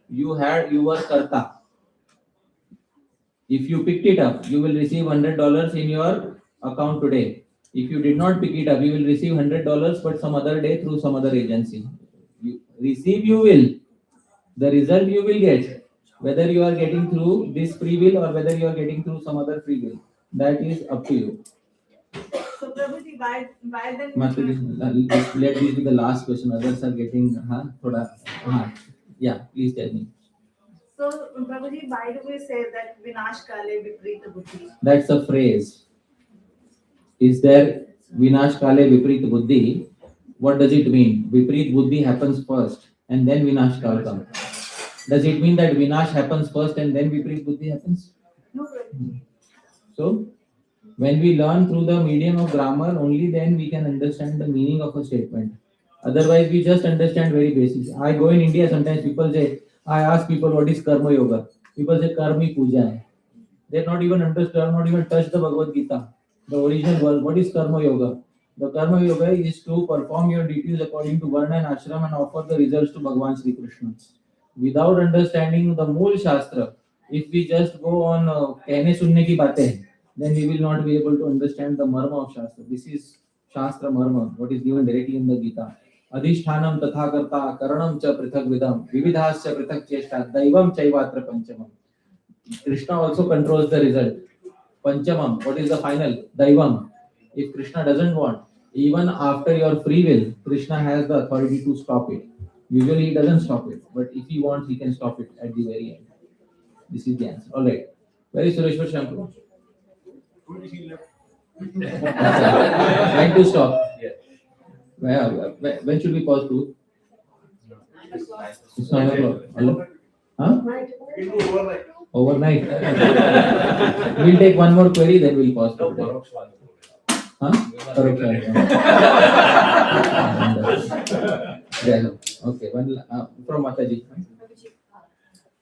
[SPEAKER 2] You were karta. If you picked it up, you will receive $100 in your account today. If you did not pick it up, you will receive $100 but some other day through some other agency. You will. The result you will get. Whether you are getting through this free will or whether you are getting through some other free will. That is up to you.
[SPEAKER 8] So Prabhuji, why then?
[SPEAKER 2] Let this be the last question. Others are getting, yeah, please tell me.
[SPEAKER 8] So Prabhuji, why do we say that Vinash Kale Viprita Buddhi?
[SPEAKER 2] That's a phrase. Is there Vinash Kale Viprita Buddhi? What does it mean? Viprit Buddhi happens first and then Vinash Kal comes. Does it mean that Vinash happens first and then Viprit Buddhi happens?
[SPEAKER 8] No, Prabhuji.
[SPEAKER 2] So, when we learn through the medium of grammar, only then we can understand the meaning of a statement. Otherwise, we just understand very basics. I go in India, sometimes people say, I ask people what is Karma Yoga. People say Karmi Puja hai. They not even understand, not even touch the Bhagavad Gita, the original word. What is Karma Yoga? The Karma Yoga is to perform your duties according to Varna and Ashram and offer the results to Bhagavan Sri Krishna. Without understanding the Mool Shastra, if we just go on कहने सुनने की बातें, then we will not be able to understand the marma of Shastra. This is Shastra marma, what is given directly in the Gita. Adhishtanam tatha karta karanam cha prithak vidam vividhasya prithak cheshta daivam chaivatra panchamam. Krishna also controls the result. Panchamam, what is the final? Daivam. If Krishna doesn't want, even after your free will, Krishna has the authority to stop it. Usually he doesn't stop it, but if he wants, he can stop it at the very end. This is the answer. All right. Where is Sureshwar Shankar? When to stop? When should we pause to? It's 9 o'clock. Hello? Huh? Overnight. We'll take one more query, then we'll pause for today. Huh? Okay, one from Mataji.
[SPEAKER 5] Prabhuji,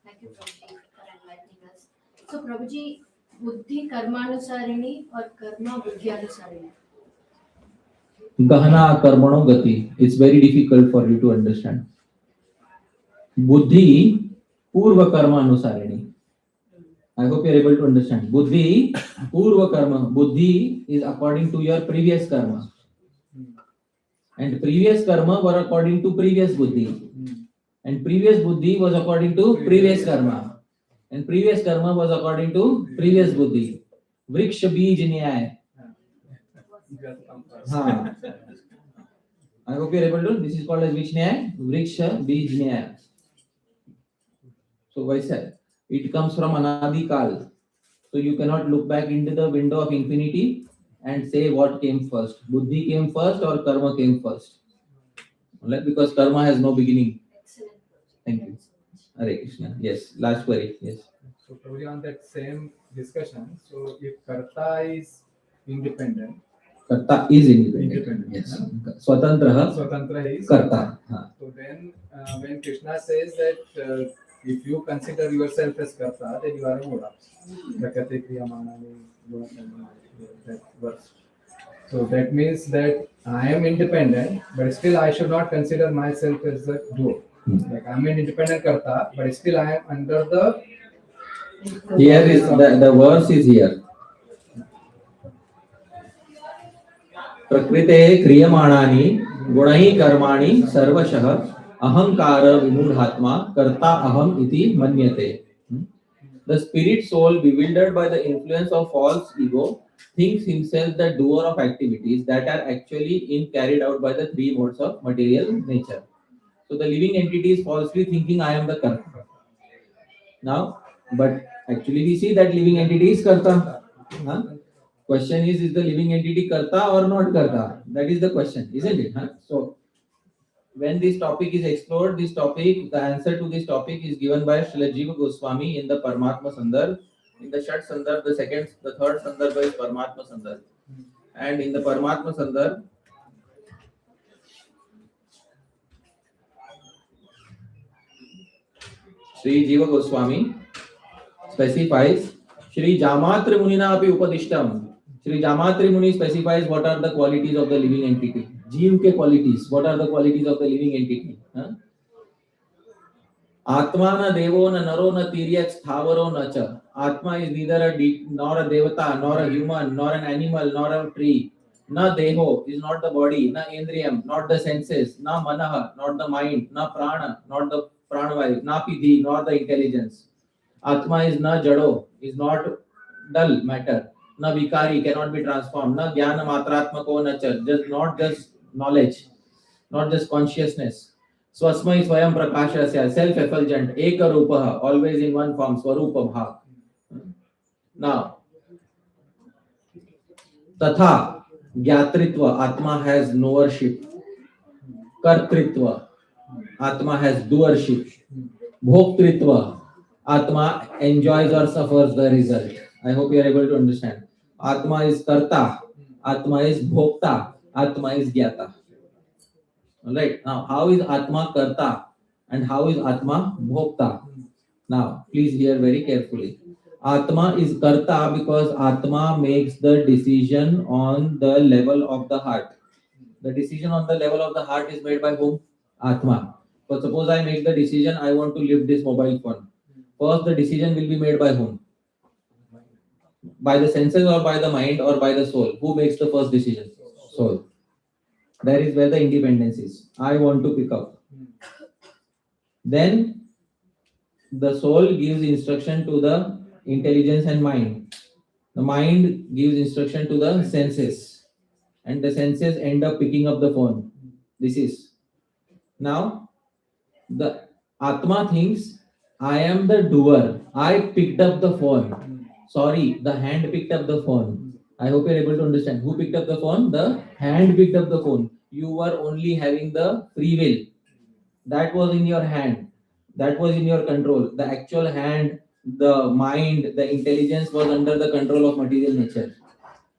[SPEAKER 5] thank you, Prabhuji, for enlightening us. So, Prabhuji, Buddhi Karmanusarini or Karma Buddhyanusarini?
[SPEAKER 2] Gahana Karmano Gati. It's very difficult for you to understand. Buddhi Purva Karma Anusarini. I hope you are able to understand. Buddhi Purva Karma. Buddhi is according to your previous karma. And previous karma were according to previous buddhi. And previous buddhi was according to previous karma. And previous karma was according to previous buddhi. Vriksha Bij Nyaya. I hope you are able to. This is called as which Nyaya? Vriksha Bij Nyaya. So why sir? It comes from Anadi Kal. So you cannot look back into the window of infinity and say what came first. Buddhi came first or karma came first. Because karma has no beginning.
[SPEAKER 5] Excellent.
[SPEAKER 2] Thank you. Hare Krishna. Yes. Last query. Yes.
[SPEAKER 1] So probably on that same discussion, so if Karta is independent.
[SPEAKER 2] Karta is independent. Yes. Swatantraha.
[SPEAKER 1] Swatantra is
[SPEAKER 2] Karta.
[SPEAKER 1] So then when Krishna says that if you consider yourself as Karta, then you are a Mura. Prakati Kriyamana, that verse. So that means that I am independent, but still I should not consider myself as a doer. Like I am an independent Karta, but still I am under the
[SPEAKER 2] Here is the verse is here. प्रकृते क्रियमाणानि गुणैः कर्माणि सर्वशः अहंकार विमूढात्मा कर्ता अहम इति मन्यते. The spirit soul, bewildered by the influence of false ego, thinks himself the doer of activities that are actually carried out by the three modes of material nature. So the living entity is falsely thinking I am the karta. Now, but actually we see that living entity is karta. Huh? Question is the living entity karta or not karta? That is the question, isn't it? Huh? So when this topic is explored, the answer to this topic is given by Srila Jiva Goswami in the Paramatma Sandarbh. In the Shat Sandarbh, the third Sandarbh is Paramatma Sandarbh. And in the Paramatma Sandarbh, Sri Jiva Goswami specifies Sri Jamatri Munina api upadishtam. Sri Jamatri Muni specifies what are the qualities of the living entity. Jeev ke qualities. What are the qualities of the living entity? Huh? Atma na devo na naro na tiryach thavaro na cha. Atma is neither nor a devata, nor a human, nor an animal, nor a tree. Na deho is not the body, na indriyam, not the senses, na manaha, not the mind, na prana, not the pranavayu, na pidhi, not the intelligence. Atma is na jado, is not dull matter. Na vikari, cannot be transformed. Na jnana matratmako na cha, not just knowledge, not just consciousness. Swasmai Swayam Prakashasya, self-effulgent, Eka Rupaha, always in one form, Swarupa Bha. Now, Tatha, Gyatritva, Atma has knowership. Kartritva, Atma has doership. Bhoktritva, Atma enjoys or suffers the result. I hope you are able to understand. Atma is Karta, Atma is Bhokta, Atma is Gyata. Alright, now how is Atma Karta and how is Atma Bhokta? Now, please hear very carefully. Atma is Karta because Atma makes the decision on the level of the heart. The decision on the level of the heart is made by whom? Atma. So suppose I make the decision I want to lift this mobile phone. First the decision will be made by whom? By the senses or by the mind or by the soul? Who makes the first decision? Soul. That is where the independence is. I want to pick up. Then the soul gives instruction to the intelligence and mind. The mind gives instruction to the senses. And the senses end up picking up the phone. This is. Now, the Atma thinks, I am the doer. I picked up the phone. Sorry, the hand picked up the phone. I hope you're able to understand. Who picked up the phone? The hand picked up the phone. You were only having the free will. That was in your hand. That was in your control. The actual hand, the mind, the intelligence was under the control of material nature.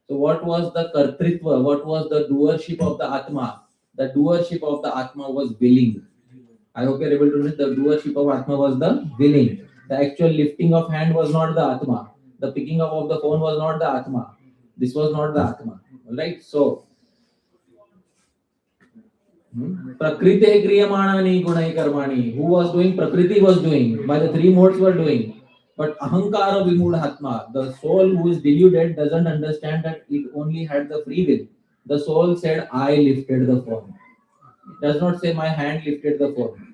[SPEAKER 2] So what was the kartritva? What was the doership of the Atma? The doership of the Atma was willing. I hope you're able to understand. The doership of Atma was the willing. The actual lifting of hand was not the Atma. The picking up of the phone was not the Atma. This was not the Atma. Alright? So, Prakriti kriyamanani gunai karmani. Who was doing? Prakriti was doing. By the three modes were doing. But ahankara vimudhatma, the soul who is deluded doesn't understand that it only had the free will. The soul said, I lifted the phone. It does not say my hand lifted the phone.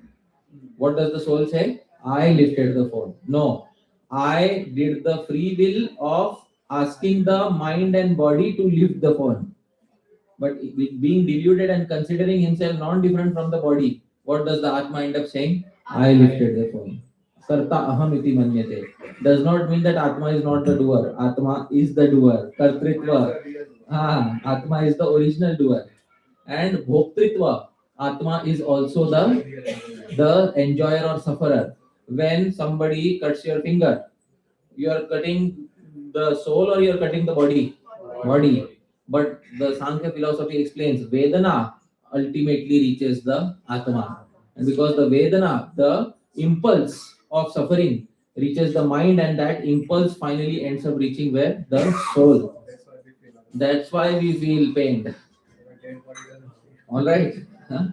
[SPEAKER 2] What does the soul say? I lifted the phone. No. I did the free will of asking the mind and body to lift the phone. But with being deluded and considering himself non-different from the body, what does the Atma end up saying? I lifted the phone. Karta aham iti manyate. Does not mean that Atma is not the doer. Atma is the doer. Kartritva. Atma is the original doer. And Bhoktritva. Atma is also the enjoyer or sufferer. When somebody cuts your finger, you are cutting the soul or you are cutting the body? Body. But the Sankhya philosophy explains Vedana ultimately reaches the Atma. And because the Vedana, the impulse of suffering, reaches the mind, and that impulse finally ends up reaching where? The soul. That's why we feel pained. Alright? Huh?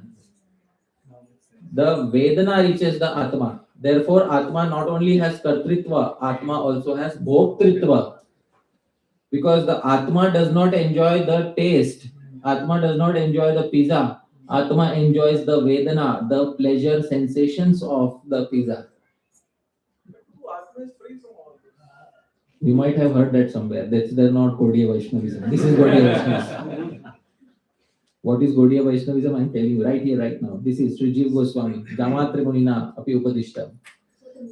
[SPEAKER 2] The Vedana reaches the Atma. Therefore, Atma not only has Kartritva, Atma also has Bhoktritva. Because the Atma does not enjoy the taste, Atma does not enjoy the pizza, Atma enjoys the Vedana, the pleasure sensations of the pizza. You might have heard that somewhere. They're not Gaudiya Vaishnavism. This is Gaudiya Vaishnavism. What is Gaudiya Vaishnavism? I'm telling you right here, right now. This is Sri Jiva Goswami, Jamatra Munina Api Upadishta.
[SPEAKER 5] So the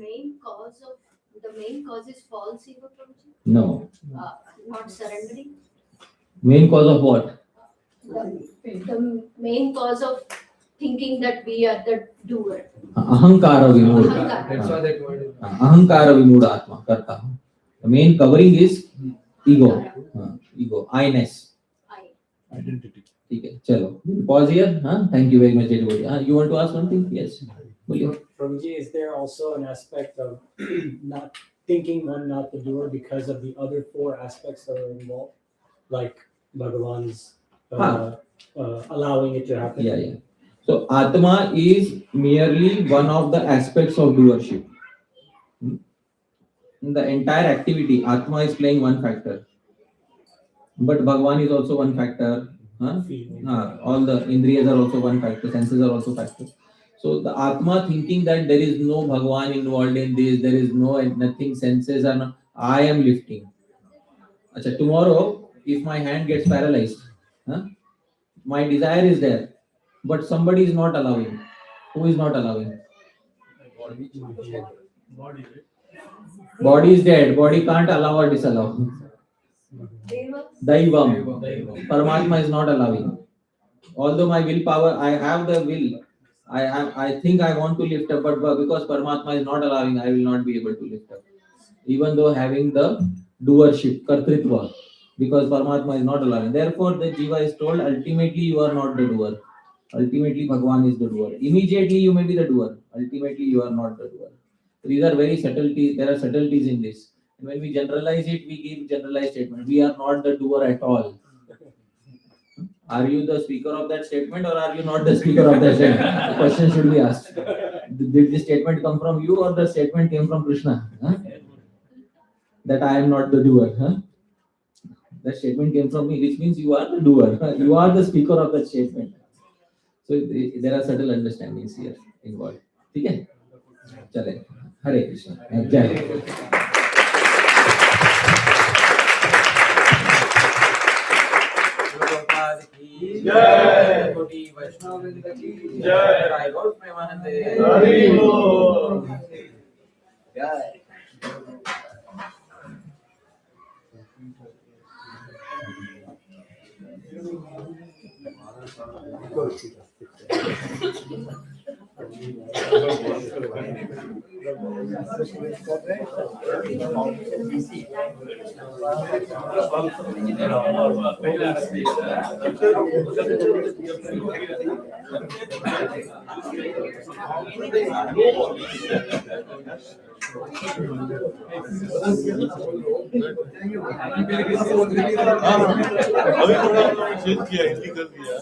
[SPEAKER 5] main cause is false ego, Prabhuji?
[SPEAKER 2] No.
[SPEAKER 5] Not surrendering?
[SPEAKER 2] Main cause of what?
[SPEAKER 5] The main cause of thinking that we are the doer.
[SPEAKER 2] Ahankara Vimud.
[SPEAKER 1] That's why that word is.
[SPEAKER 2] Ahankara Vimud Atma, Karta. The main covering is ego. Ego, I-ness.
[SPEAKER 4] Identity.
[SPEAKER 2] Okay, chalo. Pause here. Thank you very much, everybody. You want to ask one thing? Yes.
[SPEAKER 10] Prabhuji, is there also an aspect of not thinking one not the doer because of the other four aspects that are involved, like Bhagavan's allowing it to happen?
[SPEAKER 2] Yeah. So Atma is merely one of the aspects of doership. In the entire activity, Atma is playing one factor. But Bhagavan is also one factor. All the Indriyas are also one factor, senses are also factors. So the Atma thinking that there is no Bhagavan involved in this, there is nothing, senses are not, I am lifting. Achha, tomorrow, if my hand gets paralyzed, my desire is there, but somebody is not allowing. Who is not allowing? Body is dead. Body can't allow or disallow. Daivam. Paramatma is not allowing. Although my willpower, I have the will. I think I want to lift up, but because Paramatma is not allowing, I will not be able to lift up. Even though having the doership, Kartritva, because Paramatma is not allowing. Therefore, the Jiva is told, ultimately you are not the doer. Ultimately, Bhagavan is the doer. Immediately you may be the doer. Ultimately, you are not the doer. These are very subtleties. There are subtleties in this. And when we generalize it, we give generalized statement. We are not the doer at all. Are you the speaker of that statement or are you not the speaker of that statement? The question should be asked. Did this statement come from you or the statement came from Krishna? That I am not the doer. That statement came from me, which means you are the doer. You are the speaker of that statement. So there are subtle understandings here involved. Okay? Chale. Hare Krishna. Jai.
[SPEAKER 7] Jai.
[SPEAKER 2] Devotee Vaishnava ki
[SPEAKER 7] Jai.
[SPEAKER 2] Jai. Gaur Premanande.
[SPEAKER 7] Hari Bol.
[SPEAKER 2] Jai.
[SPEAKER 9] अभी थोड़ा change किया हिंदी कर दिया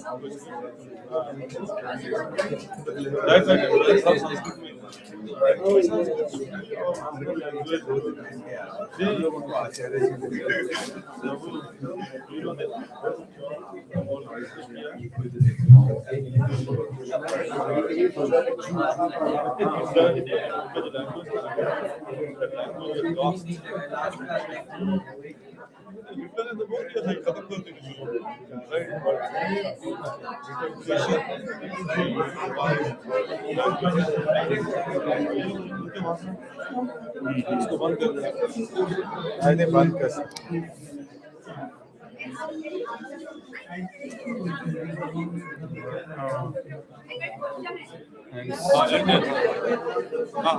[SPEAKER 9] इसको बंद कर दे मैंने बंद कर हाँ